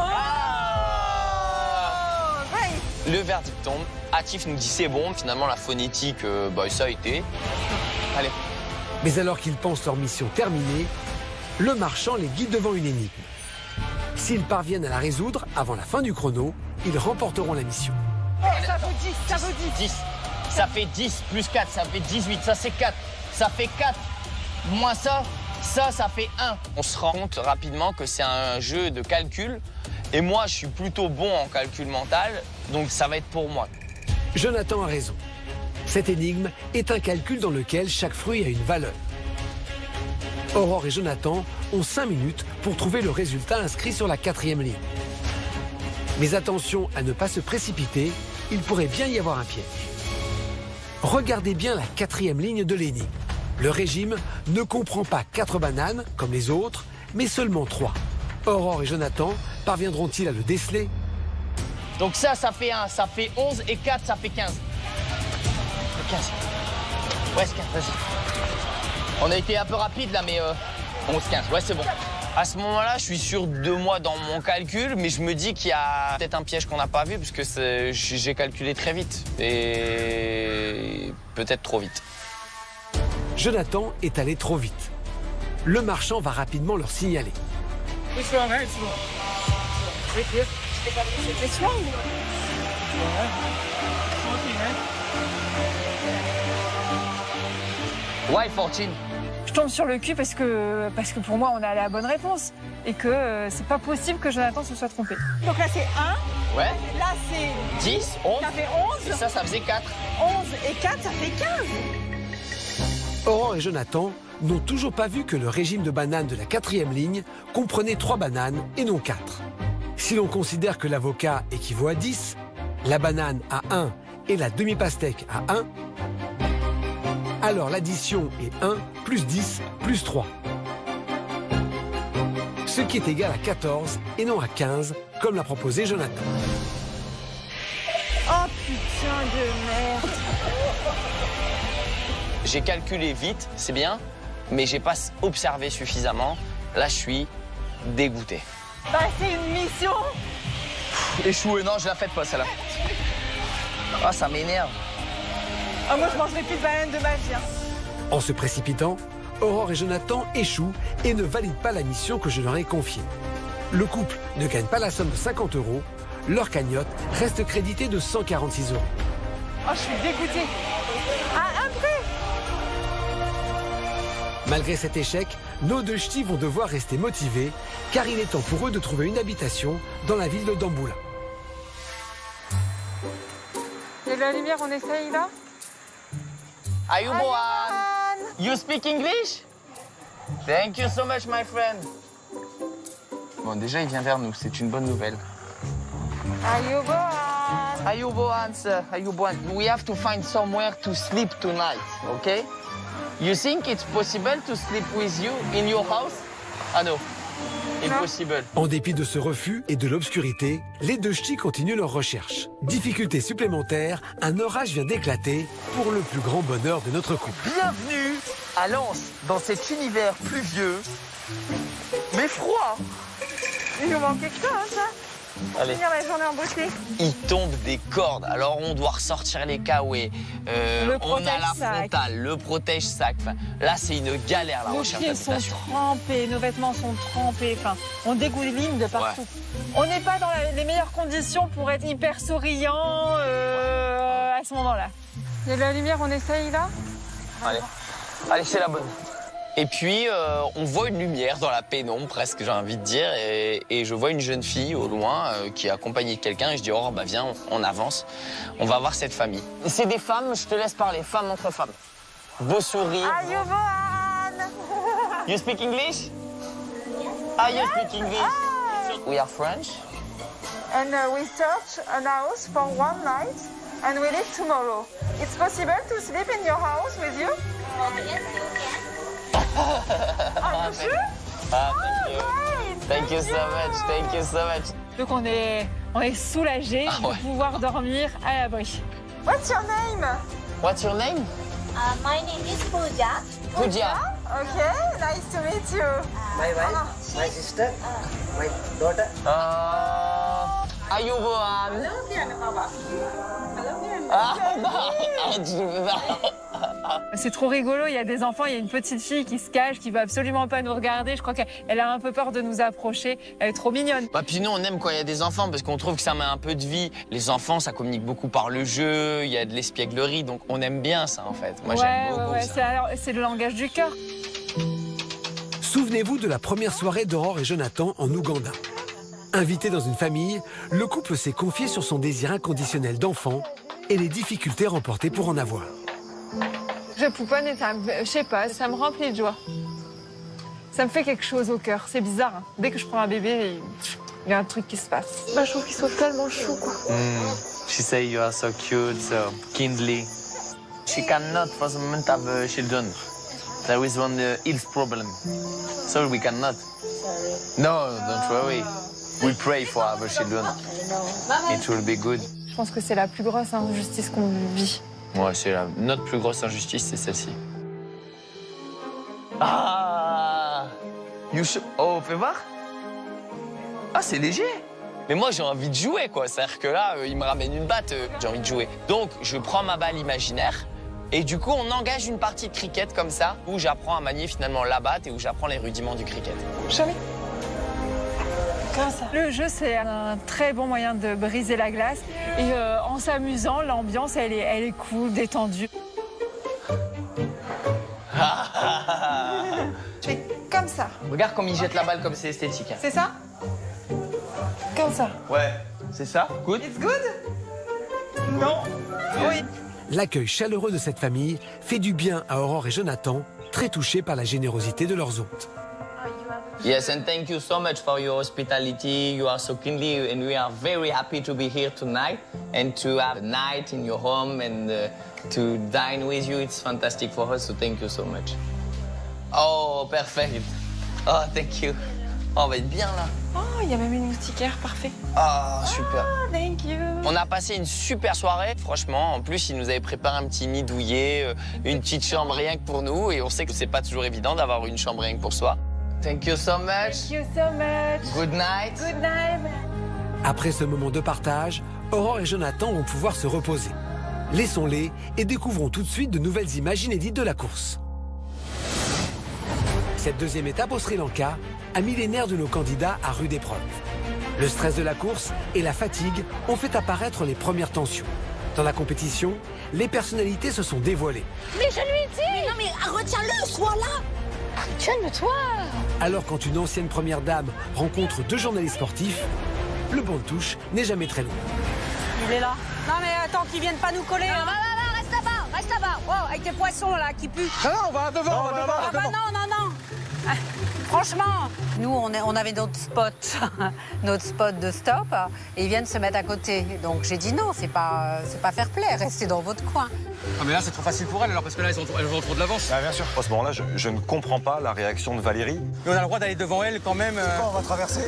Le verdict tombe. Atif nous dit c'est bon. Finalement, la phonétique, ça a été. Allez. Mais alors qu'ils pensent leur mission terminée, le marchand les guide devant une énigme. S'ils parviennent à la résoudre avant la fin du chrono, ils remporteront la mission. Oh, ça vaut 10, ça vaut 10. 10. Ça fait 10 plus 4, ça fait 18. Ça, c'est 4. Ça fait 4. Moins ça, ça fait 1. On se rend compte rapidement que c'est un jeu de calcul. Et moi, je suis plutôt bon en calcul mental, donc ça va être pour moi. Jonathan a raison. Cette énigme est un calcul dans lequel chaque fruit a une valeur. Aurore et Jonathan ont 5 minutes pour trouver le résultat inscrit sur la 4e ligne. Mais attention à ne pas se précipiter, il pourrait bien y avoir un piège. Regardez bien la 4e ligne de l'énigme. Le régime ne comprend pas 4 bananes, comme les autres, mais seulement 3. Aurore et Jonathan parviendront-ils à le déceler? Donc ça fait 1, ça fait 11 et 4, ça fait 15. 15. Ouais, c'est 15, vas-y. On a été un peu rapide là, mais 11, 15, ouais, c'est bon. À ce moment-là, je suis sûr de moi dans mon calcul, mais je me dis qu'il y a peut-être un piège qu'on n'a pas vu, parce que j'ai calculé très vite. Et peut-être trop vite. Jonathan est allé trop vite. Le marchand va rapidement leur signaler. Why 14? Je tombe sur le cul parce que pour moi, on a la bonne réponse. Et que c'est pas possible que Jonathan se soit trompé. Donc là, c'est 1. Ouais. Là, c'est 10, 11. Ça fait 11. Et ça faisait 4. 11 et 4, ça fait 15. Aurore et Jonathan n'ont toujours pas vu que le régime de bananes de la 4e ligne comprenait 3 bananes et non 4. Si l'on considère que l'avocat équivaut à 10, la banane à 1 et la demi-pastèque à 1, alors l'addition est 1 plus 10 plus 3. Ce qui est égal à 14 et non à 15, comme l'a proposé Jonathan. Oh putain de merde. J'ai calculé vite, c'est bien, mais j'ai pas observé suffisamment. Là, je suis dégoûté. Bah, c'est une mission. Échoué, non, je la fais pas, celle-là. Ah, ça m'énerve. Ah, moi, je mangerai plus de bananes de ma vie. Hein. En se précipitant, Aurore et Jonathan échouent et ne valident pas la mission que je leur ai confiée. Le couple ne gagne pas la somme de 50 €, leur cagnotte reste créditée de 146 €. Oh, je suis dégoûtée. Ah, un prêt. Malgré cet échec, nos 2 ch'tis vont devoir rester motivés, car il est temps pour eux de trouver une habitation dans la ville de Damboula. Et la lumière, on essaye là. Ayuboan, you speak English? Thank you so much, my friend. Bon, déjà, il vient vers nous, c'est une bonne nouvelle. Ayuboan. Ayuboan, sir, Ayuboan. We have to find somewhere to sleep tonight, okay? You think it's possible to sleep with you in your house? Ah non, impossible. En dépit de ce refus et de l'obscurité, les 2 ch'tis continuent leur recherche. Difficulté supplémentaire, un orage vient d'éclater pour le plus grand bonheur de notre couple. Bienvenue à Lens, dans cet univers pluvieux, mais froid. Il nous manque quelque chose, hein, ça. Allez. Finir la journée en beauté. Il tombe des cordes, alors on doit ressortir les kawaii. On a la frontale, le protège-sac. Enfin, là, c'est une galère, la Nos recherche pieds sont d'habitation. trempés, nos vêtements sont trempés. Enfin, on dégouline de partout. Ouais. On n'est pas dans les meilleures conditions pour être hyper souriant à ce moment-là. Il y a de la lumière, on essaye là. Allez, c'est la bonne. Et puis, on voit une lumière dans la pénombre, presque, j'ai envie de dire. Et je vois une jeune fille au loin qui est accompagnée de quelqu'un. Et je dis, oh, bah viens, on avance. On va voir cette famille. C'est des femmes, je te laisse parler. Femmes entre femmes. Beau sourire. Ayuboan. You speak English? Ah, you speak English. We are French. And we search an house for one night. And we leave tomorrow. It's possible to sleep in your house with you? Ah, thank you. Thank you so much. Thank you so much. Donc on est soulagés de pouvoir dormir à l'abri. What's your name? What's your name? My name is Pooja. Pooja. Okay, nice to meet you. My wife, my sister, my daughter. Ayuboan. C'est trop rigolo, il y a des enfants, il y a une petite fille qui se cache, qui veut absolument pas nous regarder. Je crois qu'elle a un peu peur de nous approcher. Elle est trop mignonne. Bah, puis nous, on aime quand il y a des enfants parce qu'on trouve que ça met un peu de vie. Les enfants, ça communique beaucoup par le jeu, il y a de l'espièglerie, donc on aime bien ça en fait. Moi, j'aime beaucoup ça. C'est le langage du cœur. Souvenez-vous de la première soirée d'Aurore et Jonathan en Ouganda. Invité dans une famille, le couple s'est confié sur son désir inconditionnel d'enfant et les difficultés rencontrées pour en avoir. Je pouponne et je sais pas, ça me remplit de joie. Ça me fait quelque chose au cœur, c'est bizarre. Hein. Dès que je prends un bébé, il y a un truc qui se passe. Bah, je trouve qu'ils sont tellement choux, quoi. She say you are so cute, so kindly. She cannot for the moment have children. There is one health problem. So we cannot. No, don't worry. We pray for our children. It will be good. Je pense que c'est la plus grosse injustice qu'on vit. Ouais, notre plus grosse injustice, c'est celle-ci. Ah! Oh, fais voir. Ah, c'est léger. Mais moi, j'ai envie de jouer, quoi. C'est-à-dire que là, il me ramène une batte, j'ai envie de jouer. Donc, je prends ma balle imaginaire et du coup, on engage une partie de cricket comme ça, où j'apprends à manier finalement la batte et où j'apprends les rudiments du cricket. Jamais. Comme ça. Le jeu, c'est un très bon moyen de briser la glace. Et en s'amusant, l'ambiance, elle est cool, détendue. Je fais comme ça. Regarde comme il jette la balle, comme c'est esthétique. C'est ça? Comme ça. Ouais, c'est ça. Good. It's good? Non. Oui. L'accueil chaleureux de cette famille fait du bien à Aurore et Jonathan, très touchés par la générosité de leurs hôtes. Yes, and thank you so much for your hospitality. You are so kindly, and we are very happy to be here tonight and to have a night in your home and to dine with you. It's fantastic for us, so thank you so much. Oh, perfect. Oh, thank you. Oh, on va être bien là. Oh, il y a même une moustiquaire, parfait. Ah, super. Oh, thank you. On a passé une super soirée, franchement. En plus, ils nous avaient préparé un petit nid douillet, une petite chambre rien que pour nous. Et on sait que c'est pas toujours évident d'avoir une chambre rien que pour soi. Thank you so much. Thank you so much. Good night. Good night. Après ce moment de partage, Aurore et Jonathan vont pouvoir se reposer. Laissons-les et découvrons tout de suite de nouvelles images inédites de la course. Cette deuxième étape au Sri Lanka a mis les nerfs de nos candidats à rude épreuve. Le stress de la course et la fatigue ont fait apparaître les premières tensions. Dans la compétition, les personnalités se sont dévoilées. Mais je lui dis. Mais non, mais retiens-le, sois là. Calme-toi. Alors quand une ancienne première dame rencontre deux journalistes sportifs, le banc de touche n'est jamais très long. Il est là. Non mais attends, qu'ils viennent pas nous coller. Va, reste là-bas. Wow, avec tes poissons là qui puent. Non, on va devant, on va devant. Ah bah non. Franchement, nous on avait notre spot de stop et ils viennent se mettre à côté. Donc j'ai dit non, c'est pas fair play, restez dans votre coin. Ah mais là c'est trop facile pour elles alors parce que là elles ont trop de l'avance. Ah, bien sûr. À ce moment-là, je ne comprends pas la réaction de Valérie. Mais on a le droit d'aller devant elle quand même. On va traverser.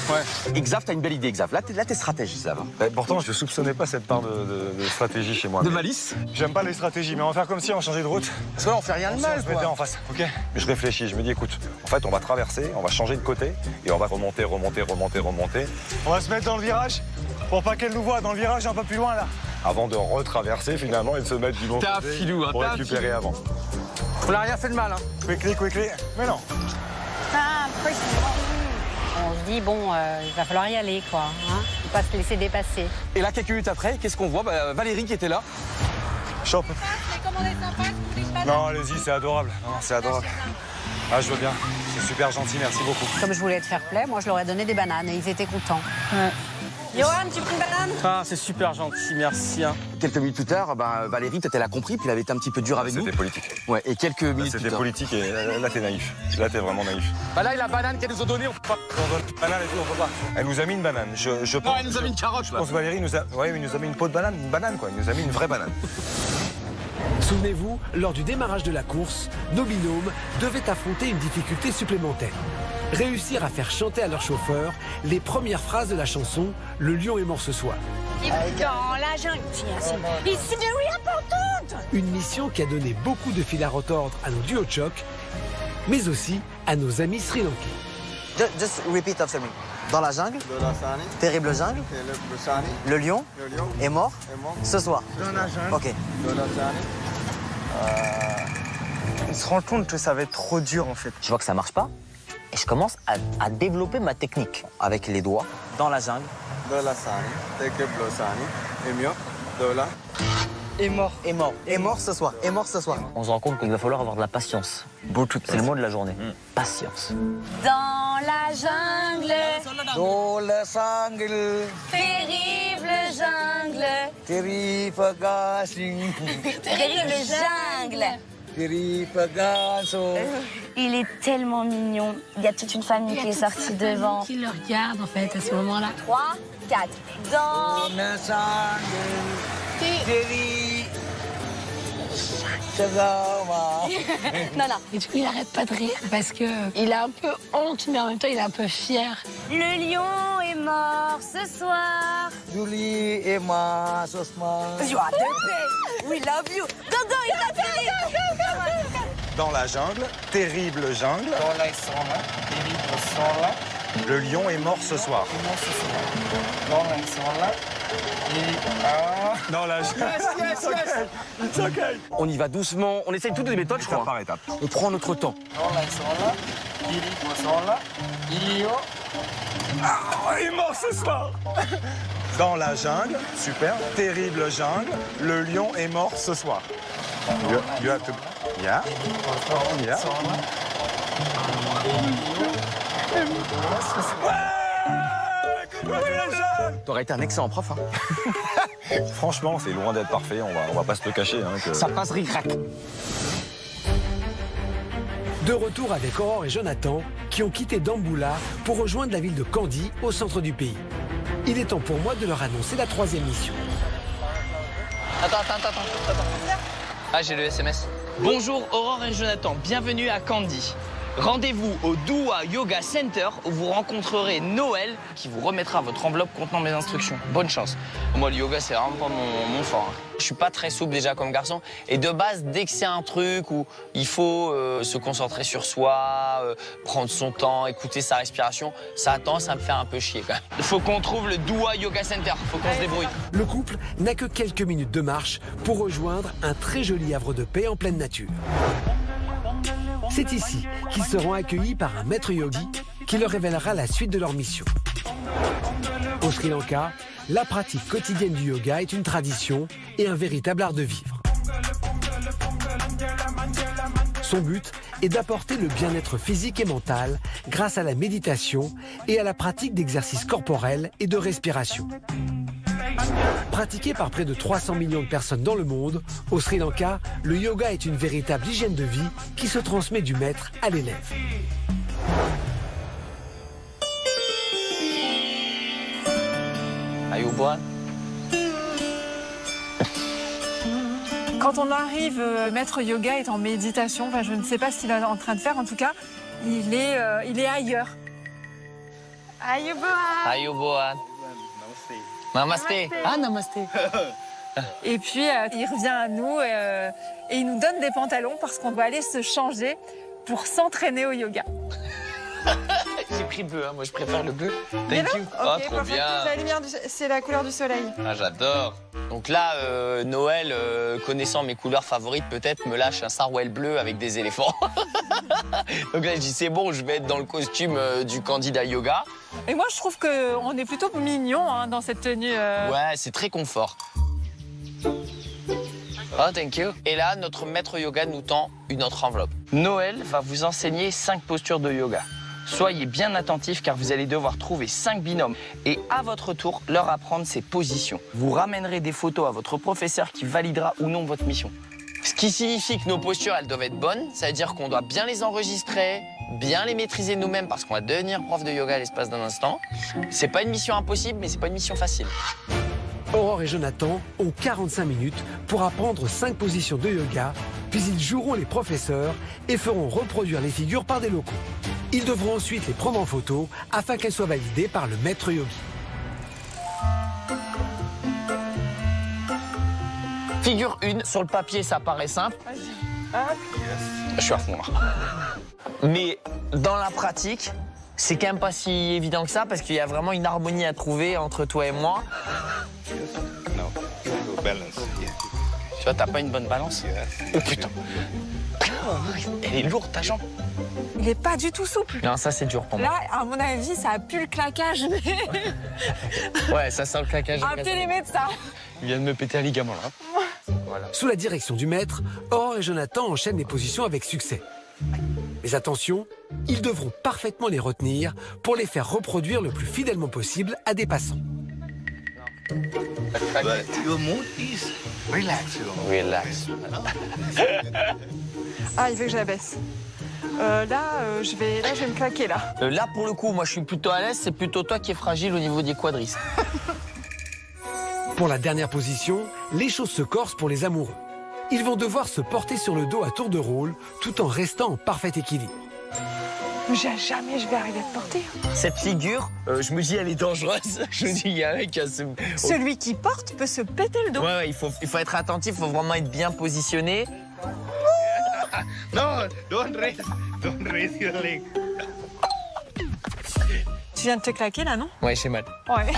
Ouais. Xav, t'as une belle idée, Xav. Là, t'es stratège, Xav. Pourtant, je ne soupçonnais pas cette part de stratégie chez moi. De malice. J'aime pas les stratégies, mais on va faire comme si on changeait de route. Parce que là on fait rien de mal. On se mettait en face, ok? Mais je réfléchis, je me dis, écoute, en fait, on va traverser, on va changer de côté et on va remonter. On va se mettre dans le virage pour pas qu'elle nous voie. Dans le virage un peu plus loin, là. Avant de retraverser finalement et de se mettre du bon T'as côté filou, hein, pour t'as récupérer avant. On n'a rien fait de mal. Hein. Quickly. Mais non. On se dit bon, il va falloir y aller quoi. Faut pas se laisser dépasser. Et là quelques minutes après, qu'est-ce qu'on voit? Valérie qui était là. Chope. Non, allez-y, c'est adorable. Non, c'est adorable. Ah, je veux bien. C'est super gentil, merci beaucoup. Comme je voulais te faire play, moi je leur ai donné des bananes et ils étaient contents. Ouais. Johan, tu prends une banane? Ah, c'est super gentil, merci. Hein. Quelques minutes plus tard, Valérie, peut-être elle a compris, puis elle avait été un petit peu dure avec nous. C'était politique. Ouais, et quelques minutes plus C'était tard. politique et là, t'es naïf. Là, t'es vraiment naïf. Bah là, la banane qu'elle nous a donnée, on peut pas. On donne une banane et tout, on peut pas. Elle nous a mis une banane. Je Non, pense, elle nous a mis une carotte je là. pense que Valérie nous a... Ouais, il nous a mis une peau de banane, une banane quoi. Il nous a mis une vraie banane. Souvenez-vous, lors du démarrage de la course, nos binômes devaient affronter une difficulté supplémentaire. Réussir à faire chanter à leur chauffeur les premières phrases de la chanson « Le lion est mort ce soir ». Dans la jungle, it's very important. Une mission qui a donné beaucoup de fil à retordre à nos duos de choc, mais aussi à nos amis sri-lankais. Just repeat after me. Dans la jungle, terrible jungle, le lion est mort ce soir. Ok. On se rend compte que ça va être trop dur en fait. Je vois que ça marche pas et je commence à développer ma technique avec les doigts dans la jungle. Est mort ce soir. On se rend compte qu'il va falloir avoir de la patience. C'est le mot de la journée. Patience. Dans la jungle, terrible jungle, terrible jungle. Il est tellement mignon. Il y a toute une famille qui est sortie devant. Qui le regarde en fait à ce moment-là. 3, 4. Dans la jungle, Non, non. Et du coup, il arrête pas de rire parce que il a un peu honte, mais en même temps, il est un peu fier. Le lion est mort ce soir. Julie et moi, ce soir. You are the best. We love you. Dodo, il t'a fait rire. Dans la jungle, terrible jungle. Dans la là, terrible sont là. Le lion est mort ce soir. Dans la là. Dans la jungle. It's okay. On y va doucement, on essaye toutes les méthodes, je crois. Par étape. On prend notre temps. Dans la là, terrible sont là. Il est mort ce soir. Dans la jungle, super, terrible jungle, le lion est mort ce soir. You have to... Yeah. Yeah. T'aurais été un excellent prof. Hein. Franchement, c'est loin d'être parfait, on va pas se le cacher. Hein, que... Ça passe ric-rac. De retour avec Aurore et Jonathan, qui ont quitté Damboula pour rejoindre la ville de Kandy, au centre du pays. Il est temps pour moi de leur annoncer la 3e mission. Attends. Ah, j'ai le SMS. Bonjour Aurore et Jonathan, bienvenue à Kandy. Rendez-vous au Dua Yoga Center où vous rencontrerez Noël qui vous remettra votre enveloppe contenant mes instructions. Bonne chance. Moi, le yoga, c'est vraiment pas mon fort. Je suis pas très souple déjà comme garçon. Et de base, dès que c'est un truc où il faut se concentrer sur soi, prendre son temps, écouter sa respiration, ça a tendance à me faire un peu chier quand même. Il faut qu'on trouve le Dua Yoga Center. Faut qu'on se débrouille. Le couple n'a que quelques minutes de marche pour rejoindre un très joli havre de paix en pleine nature. C'est ici qu'ils seront accueillis par un maître yogi qui leur révélera la suite de leur mission. Au Sri Lanka, la pratique quotidienne du yoga est une tradition et un véritable art de vivre. Son but est d'apporter le bien-être physique et mental grâce à la méditation et à la pratique d'exercices corporels et de respiration. Pratiqué par près de 300 millions de personnes dans le monde, au Sri Lanka, le yoga est une véritable hygiène de vie qui se transmet du maître à l'élève. Ayuboa. Quand on arrive, le maître yoga est en méditation. Enfin, je ne sais pas ce qu'il est en train de faire. En tout cas, il est ailleurs. Ayuboa. Ayuboa. Namasté. Ah, namasté. Et puis, il revient à nous et il nous donne des pantalons parce qu'on doit aller se changer pour s'entraîner au yoga. J'ai pris le bleu, hein. Moi je préfère le bleu. Mais Thank non. you. Ok, Oh, trop bien. C'est la couleur du soleil. Ah, j'adore. Donc là, Noël, connaissant mes couleurs favorites, peut-être me lâche un sarouel bleu avec des éléphants. Donc là, je dis c'est bon, je vais être dans le costume du candidat yoga. Et moi, je trouve qu'on est plutôt mignon hein, dans cette tenue. Ouais, c'est très confort. Oh, thank you. Et là, notre maître yoga nous tend une autre enveloppe. Noël va vous enseigner 5 postures de yoga. Soyez bien attentifs car vous allez devoir trouver 5 binômes et à votre tour leur apprendre ces positions. Vous ramènerez des photos à votre professeur qui validera ou non votre mission. Ce qui signifie que nos postures, elles doivent être bonnes. Ça veut dire qu'on doit bien les enregistrer, bien les maîtriser nous-mêmes parce qu'on va devenir prof de yoga à l'espace d'un instant. C'est pas une mission impossible, mais c'est pas une mission facile. Aurore et Jonathan ont 45 minutes pour apprendre 5 positions de yoga, puis ils joueront les professeurs et feront reproduire les figures par des locaux. Ils devront ensuite les prendre en photo afin qu'elles soient validées par le maître yogi. Figure 1, sur le papier, ça paraît simple. Je suis à fond là. Mais dans la pratique, c'est quand même pas si évident que ça parce qu'il y a vraiment une harmonie à trouver entre toi et moi. Tu vois, t'as pas une bonne balance? Oh putain. Elle est lourde ta jambe. Il n'est pas du tout souple. Non, ça c'est dur pour moi. Là, à mon avis, ça a pu le claquage. Ouais, ça sent le claquage. Appelez les médecins. Il vient de me péter un ligament là. Voilà. Sous la direction du maître, Aurore et Jonathan enchaînent les positions avec succès. Mais attention, ils devront parfaitement les retenir pour les faire reproduire le plus fidèlement possible à des passants. Your mood is relax. Relax. Ah, il veut que je la baisse. Je vais me claquer là. Là, pour le coup, moi je suis plutôt à l'aise. C'est plutôt toi qui es fragile au niveau des quadriceps. Pour la dernière position, les choses se corsent pour les amoureux. Ils vont devoir se porter sur le dos à tour de rôle tout en restant en parfait équilibre. Jamais je vais arriver à te porter. Cette figure, je me dis, elle est dangereuse. Je me dis, il y a un mec qui a ce... Celui qui porte peut se péter le dos. Ouais, il faut être attentif, il faut vraiment être bien positionné. Non, don't raise your leg. Tu viens de te claquer là, non? Ouais, j'ai mal. Ouais.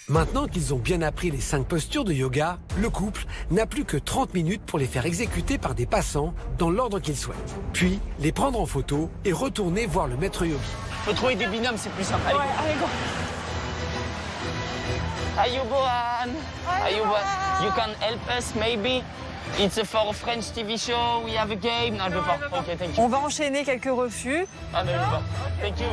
Maintenant qu'ils ont bien appris les 5 postures de yoga, le couple n'a plus que 30 minutes pour les faire exécuter par des passants dans l'ordre qu'ils souhaitent. Puis les prendre en photo et retourner voir le maître yogi. Faut trouver des binômes, c'est plus simple. Ouais, allez, go. Ayuboan. Ayuboan. You can help us, maybe? It's for a French TV show, we have a game. Non, je veux pas. Ok, thank you. On va enchaîner quelques refus. Ah, non, je veux pas. Thank you.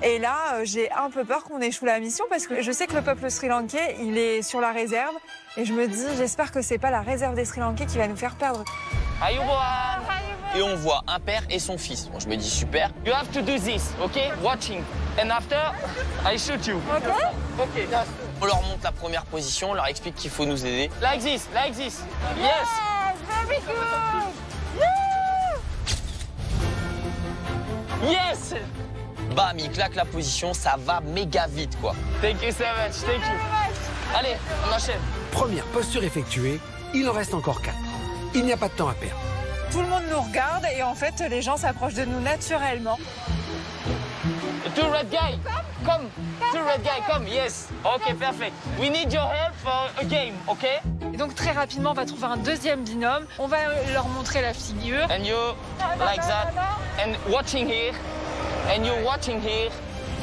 Et là, j'ai un peu peur qu'on échoue la mission parce que je sais que le peuple sri-lankais, il est sur la réserve. Et je me dis, j'espère que c'est pas la réserve des Sri-Lankais qui va nous faire perdre. Ayuboan. Et on voit un père et son fils. Bon, je me dis super. You have to do this, ok? Watching. And after, I shoot you. Ok? Ok. On leur montre la première position, on leur explique qu'il faut nous aider. Like this, like this. Yes. Very good. Yes. Bam, il claque la position, ça va méga vite, quoi. Thank you so much, thank you. Allez, on enchaîne. Première posture effectuée, il en reste encore 4. Il n'y a pas de temps à perdre. Tout le monde nous regarde et en fait, les gens s'approchent de nous naturellement. Two red guy, come. Two red guy, come. Yes. Ok, perfect. We need your help for a game, ok? Et donc très rapidement, on va trouver un deuxième binôme. On va leur montrer la figure. And you like that. And watching here. And you watching here.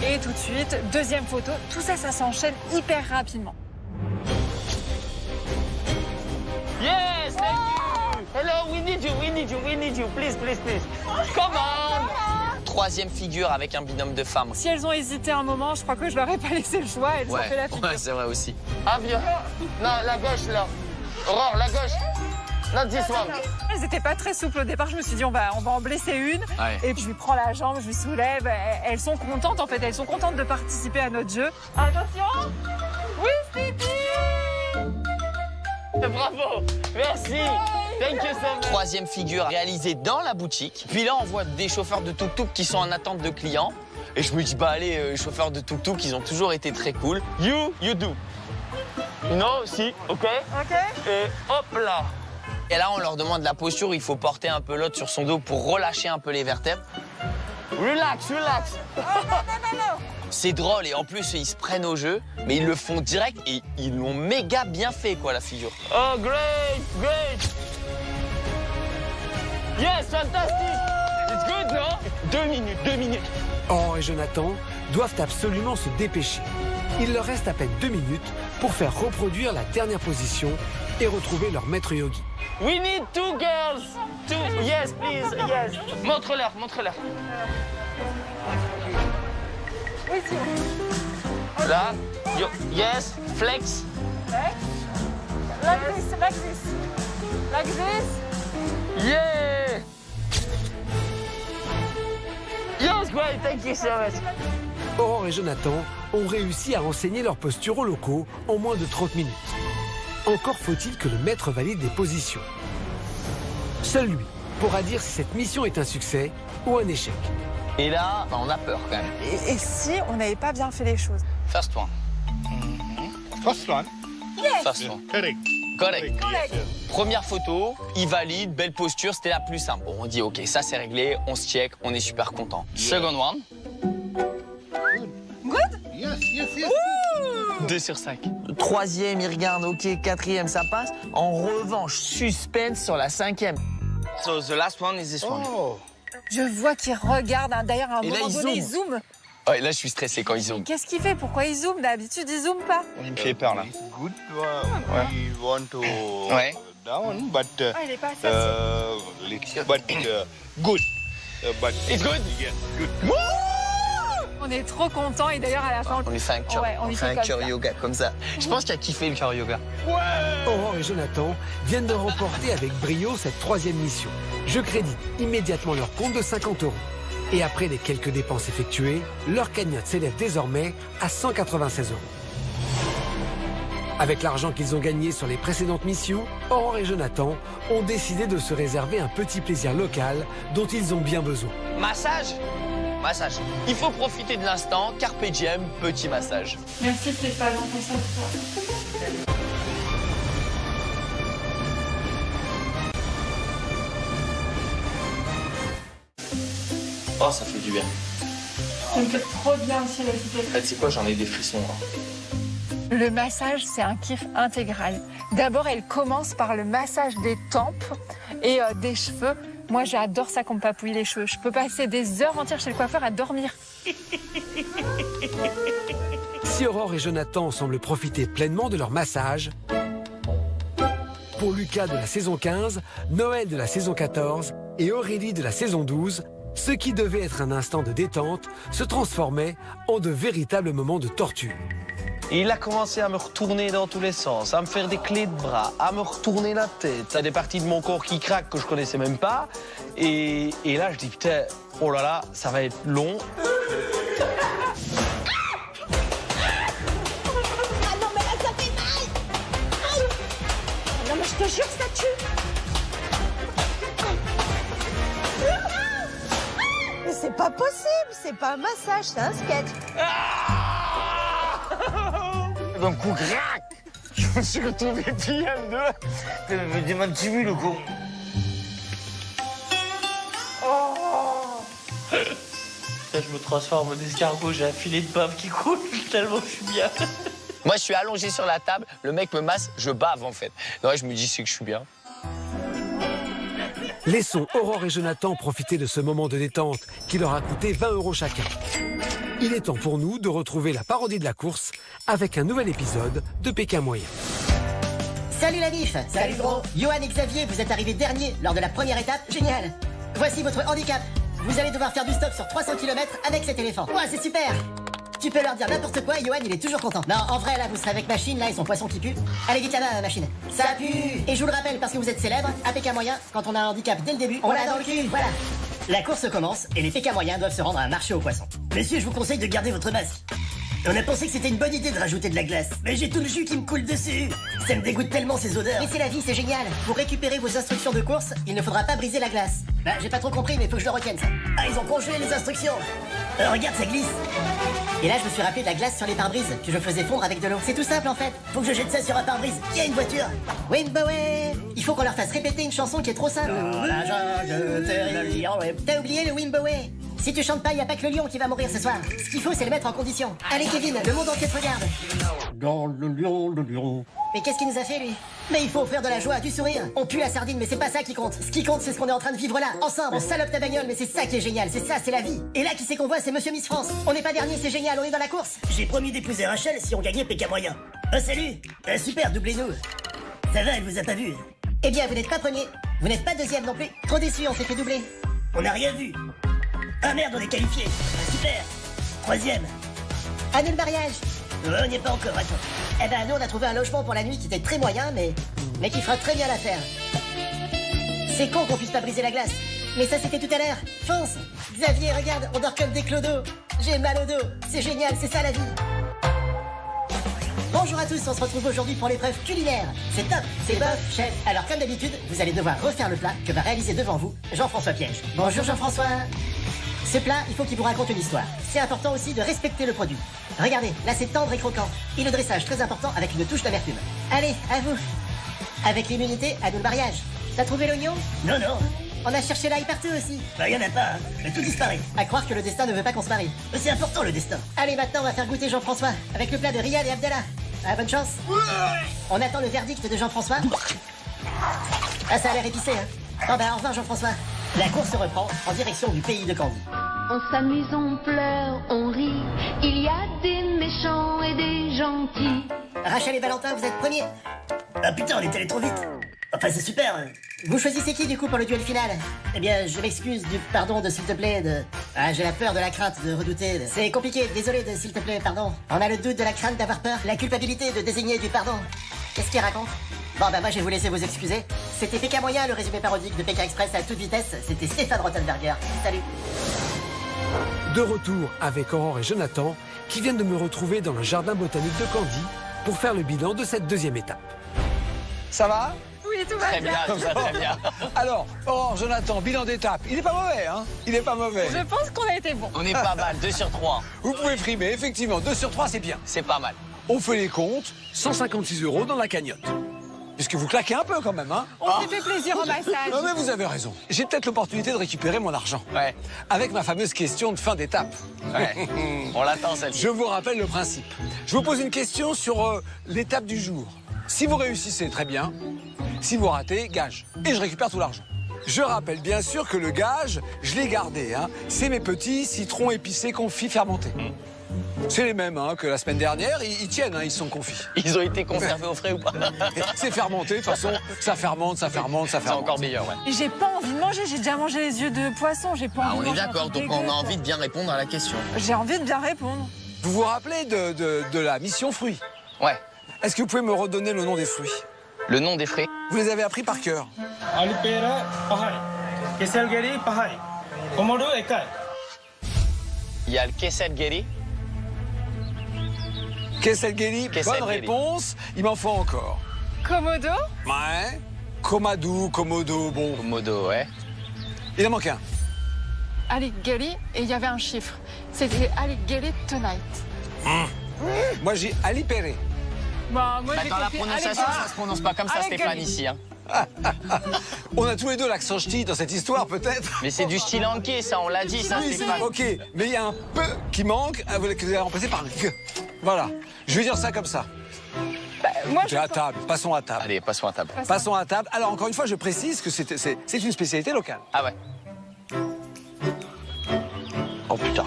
Et tout de suite, deuxième photo. Tout ça, ça s'enchaîne hyper rapidement. Yes, thank you. Hello, we need you, we need you, we need you. Please, please, please. Come on. Troisième figure avec un binôme de femmes. Si elles ont hésité un moment, je crois que je leur ai pas laissé le choix. Elles ont fait la figure. Ouais, c'est vrai aussi. Ah bien. Non, la gauche là. Aurore, la gauche. Not this one. Elles n'étaient pas très souples au départ. Je me suis dit, on va en blesser une. Ouais. Et puis je lui prends la jambe, je lui soulève. Elles sont contentes en fait. Elles sont contentes de participer à notre jeu. Attention. Oui, Stevie. Bravo. Merci. Thank you so much. Troisième figure réalisée dans la boutique. Puis là, on voit des chauffeurs de tuk-tuk qui sont en attente de clients. Et je me dis, bah allez, chauffeurs de tuk-tuk, ils ont toujours été très cool. You do. No, si, ok. Ok. Et hop là. Et là, on leur demande la posture où il faut porter un peu l'autre sur son dos pour relâcher un peu les vertèbres. Relax, relax. Oh, non. C'est drôle et en plus, ils se prennent au jeu, mais ils le font direct et ils l'ont méga bien fait, quoi, la figure. Oh, great, great. Yes, fantastic. It's good, non? 2 minutes. Aurore et Jonathan doivent absolument se dépêcher. Il leur reste à peine 2 minutes pour faire reproduire la dernière position et retrouver leur maître yogi. We need 2 girls. 2. Yes, please. Yes. Montre-leur. Là. Yes. Flex. Like this. Yeah. Yes, great. Thank you so much. Aurore et Jonathan ont réussi à enseigner leur posture aux locaux en moins de 30 minutes. Encore faut-il que le maître valide les positions. Seul lui pourra dire si cette mission est un succès ou un échec. Et là, on a peur quand même. Et si on n'avait pas bien fait les choses? First one. First one. Yes. First one. Correct. Première photo, il valide, belle posture, c'était la plus simple. Bon, on dit ok, ça c'est réglé, on se check, on est super content. Second one. Good? Yes. 2 sur 5. Troisième, il regarde, ok, quatrième, ça passe. En revanche, suspense sur la 5e. So the last one is this one. Je vois qu'il regarde. D'ailleurs, à un Et là, moment il donné, il zoome. Ouais, là, je suis stressé quand ils zooment. Qu'est-ce qu'il fait? Pourquoi il zoome? D'habitude, il zoome pas. Il me fait peur là. Good. We want to down, but il est pas assez. Good. It's good. Yes, good. On est trop contents et d'ailleurs à la fin On lui fait un cœur, ouais, on lui fait un comme cœur ça. yoga comme ça. Je pense qu'il a kiffé le cœur yoga. Aurore et Jonathan viennent de remporter avec brio cette 3e mission. Je crédite immédiatement leur compte de 50 €. Et après les quelques dépenses effectuées, leur cagnotte s'élève désormais à 196 €. Avec l'argent qu'ils ont gagné sur les précédentes missions, Aurore et Jonathan ont décidé de se réserver un petit plaisir local dont ils ont bien besoin. Massage. Massage. Il faut profiter de l'instant. Carpe diem, petit massage. Merci Stéphane, on pense à toi. Oh, ça fait du bien. Ça me fait trop bien aussi la cicatrice. Tu sais quoi, j'en ai des frissons. Le massage, c'est un kiff intégral. D'abord, elle commence par le massage des tempes et des cheveux. Moi, j'adore ça qu'on me papouille les cheveux. Je peux passer des heures entières chez le coiffeur à dormir. Si Aurore et Jonathan semblent profiter pleinement de leur massage, pour Lucas de la saison 15, Noël de la saison 14 et Aurélie de la saison 12, ce qui devait être un instant de détente se transformait en de véritables moments de torture. Il a commencé à me retourner dans tous les sens, à me faire des clés de bras, à me retourner la tête. À des parties de mon corps qui craquent que je connaissais même pas. Et là, je dis, putain, oh là là, ça va être long. Ah non, mais là, ça fait mal. Aïe. Non, mais je te jure, ça tue. Mais c'est pas possible, c'est pas un massage, c'est un sketch. D'un coup, crac, je me suis retrouvé plié en deux. Me demande tu vu le con. Je me transforme en escargot, j'ai un filet de bave qui coule tellement je suis bien. Moi, je suis allongé sur la table, le mec me masse, je bave en fait. Non, je me dis, c'est que je suis bien. Laissons Aurore et Jonathan profiter de ce moment de détente qui leur a coûté 20 € chacun. Il est temps pour nous de retrouver la parodie de la course avec un nouvel épisode de Pékin Moyen. Salut la bif. Salut gros. Johan et Xavier, vous êtes arrivés derniers lors de la première étape. Génial. Voici votre handicap. Vous allez devoir faire du stop sur 300 km avec cet éléphant. Ouais, c'est super. Tu peux leur dire n'importe quoi, Johan il est toujours content. Non, en vrai là, vous serez avec Machine là et son poisson qui pue. Allez vite là-bas, Machine. Ça pue. Et je vous le rappelle parce que vous êtes célèbre, à Pékin Moyen, quand on a un handicap dès le début, on l'a dans le cul. Voilà. La course commence et les Pékin Moyens doivent se rendre à un marché aux poissons. Messieurs, je vous conseille de garder votre masque. On a pensé que c'était une bonne idée de rajouter de la glace, mais j'ai tout le jus qui me coule dessus. Ça me dégoûte tellement ces odeurs. Mais c'est la vie, c'est génial. Pour récupérer vos instructions de course, il ne faudra pas briser la glace. Bah, j'ai pas trop compris, mais faut que je le retienne ça. Ah, ils ont congelé les instructions. Regarde, ça glisse. Et là, je me suis rappelé de la glace sur les pare-brises que je faisais fondre avec de l'eau. C'est tout simple en fait. Faut que je jette ça sur un pare-brise. Il y a une voiture. Wimboé. Il faut qu'on leur fasse répéter une chanson qui est trop simple. T'as oublié le Wimboé. Si tu chantes pas, y a pas que le lion qui va mourir ce soir. Ce qu'il faut, c'est le mettre en condition. Allez, Kevin, le monde entier te regarde. Dans le lion. Mais qu'est-ce qu'il nous a fait, lui? Mais il faut offrir de la joie, du sourire. On pue la sardine, mais c'est pas ça qui compte. Ce qui compte, c'est ce qu'on est en train de vivre là, ensemble. On salope ta bagnole, mais c'est ça qui est génial. C'est ça, c'est la vie. Et là, qui c'est qu'on voit? C'est Monsieur Miss France. On n'est pas dernier, c'est génial, on est dans la course. J'ai promis d'épouser Rachel si on gagnait Pékin Moyen. Salut. Super, doublez-nous. Ça va, elle vous a pas vu? Eh bien, vous n'êtes pas premier. Vous n'êtes pas deuxième non plus. Trop déçu, on s'est fait doubler. On n'a rien vu. Ah merde, on est qualifié. Super. Troisième. Annule le mariage. On n'y est pas encore, attends. Eh ben, nous, on a trouvé un logement pour la nuit qui était très moyen, mais qui fera très bien l'affaire. C'est con qu'on puisse pas briser la glace. Mais ça, c'était tout à l'heure. Fonce. Xavier, regarde, on dort comme des clodos. J'ai mal au dos. C'est génial, c'est ça la vie. Bonjour à tous, on se retrouve aujourd'hui pour l'épreuve culinaire. C'est top, c'est bof, chef. Alors comme d'habitude, vous allez devoir refaire le plat que va réaliser devant vous Jean-François Piège. Bonjour Jean-François. Ce plat, il faut qu'il vous raconte une histoire. C'est important aussi de respecter le produit. Regardez, là c'est tendre et croquant. Et le dressage très important avec une touche d'amertume. Allez, à vous. Avec l'immunité, à nous le mariage. T'as trouvé l'oignon? Non, non. On a cherché l'ail partout aussi. Bah y en a pas, hein. Mais tout disparaît. À croire que le destin ne veut pas qu'on se marie. Mais c'est important le destin. Allez, maintenant on va faire goûter Jean-François avec le plat de Riyad et Abdallah. Ah, bonne chance. On attend le verdict de Jean-François. Ah, ça a l'air épicé, hein. Bon, bah, au revoir, Jean-François. La course reprend en direction du pays de Candy. On s'amuse, on pleure, on rit. Il y a des méchants et des gentils. Rachel et Valentin, vous êtes premiers. Ah putain, on est allé trop vite. Enfin, c'est super. Vous choisissez qui, du coup, pour le duel final? Eh bien, je m'excuse du pardon de s'il te plaît, de... Ah, j'ai la peur, de la crainte, de redouter. C'est compliqué, désolé de s'il te plaît, pardon. On a le doute, de la crainte, d'avoir peur. La culpabilité de désigner du pardon. Qu'est-ce qu'il raconte? Bon, bah moi, je vais vous laisser vous excuser. C'était Pékin Moyen, le résumé parodique de Pékin Express à toute vitesse. C'était Stéphane Rothenberger. Salut. De retour avec Aurore et Jonathan, qui viennent de me retrouver dans le jardin botanique de Candy pour faire le bilan de cette deuxième étape. Ça va? Oui, tout va Très bien, tout va très bien. Alors, Jonathan, bilan d'étape. Il n'est pas mauvais, hein? Il n'est pas mauvais. Je pense qu'on a été bon. On est pas mal, 2 sur 3. Vous pouvez frimer, effectivement. 2 sur 3, c'est bien. C'est pas mal. On fait les comptes. 156 € dans la cagnotte. Puisque vous claquez un peu quand même, hein? On s'est fait plaisir au massage. Non mais vous avez raison. J'ai peut-être l'opportunité de récupérer mon argent. Ouais. Avec ma fameuse question de fin d'étape. Ouais. On l'attend celle-ci. Je vous rappelle le principe. Je vous pose une question sur l'étape du jour. Si vous réussissez, très bien. Si vous ratez, gage. Et je récupère tout l'argent. Je rappelle bien sûr que le gage, je l'ai gardé, hein. C'est mes petits citrons épicés confits fermentés. C'est les mêmes hein, que la semaine dernière, ils tiennent, hein, ils sont confits. Ils ont été conservés au frais ou pas? C'est fermenté, de toute façon, ça fermente. C'est encore meilleur, ouais. J'ai pas envie de manger, j'ai déjà mangé les yeux de poisson, j'ai pas envie de On est manger d'accord, donc on a envie de bien répondre à la question. J'ai envie de bien répondre. Vous vous rappelez de la mission fruits? Ouais. Est-ce que vous pouvez me redonner le nom des fruits? Le nom des fruits? Vous les avez appris par cœur? Alipera pahai, keselgeri pahai, komodo ekai. Il y a le keselgeri. Keselgeri, bonne réponse. Il m'en faut encore. Komodo? Ouais. Komadou, Komodo, bon. Komodo, ouais. Il en manque un. Aligeri, et il y avait un chiffre. C'était Aligeri Tonight. Moi j'ai Alipere. Bah, moi, dans la prononciation, ça se prononce pas comme ça, Stéphane, ici. Hein. On a tous les deux l'accent ch'ti dans cette histoire, peut-être. Mais c'est du stilanké, ça, on l'a dit, ça, oui, Stéphane. Ok, mais il y a un peu qui manque, que vous allez remplacer par g. Voilà. Je vais dire ça comme ça. Moi, à table. Passons à table. Allez, passons à table. Passons à table. Alors, encore une fois, je précise que c'est une spécialité locale. Ah ouais. Oh putain.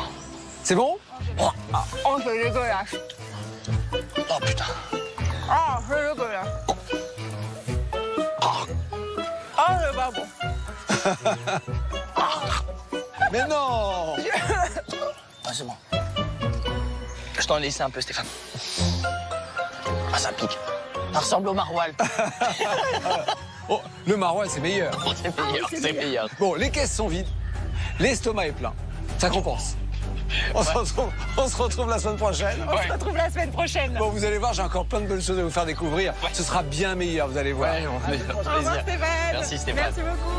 C'est bon? Oh, c'est dégueulasse. Oh putain. Oh, c'est dégueulasse. Oh, c'est pas bon. Mais non. Ah, c'est bon. Je t'en ai laissé un peu, Stéphane. Ah, ça pique. Ça ressemble au maroilles. Oh, le maroilles, c'est meilleur. C'est meilleur, c'est meilleur. Bon, les caisses sont vides. L'estomac est plein. Ça compense. On se retrouve la semaine prochaine. On se retrouve la semaine prochaine. Bon, vous allez voir, j'ai encore plein de bonnes choses à vous faire découvrir. Ce sera bien meilleur, vous allez voir. Ouais, on fait plaisir. Au revoir, Stéphane. Merci, Stéphane. Merci beaucoup.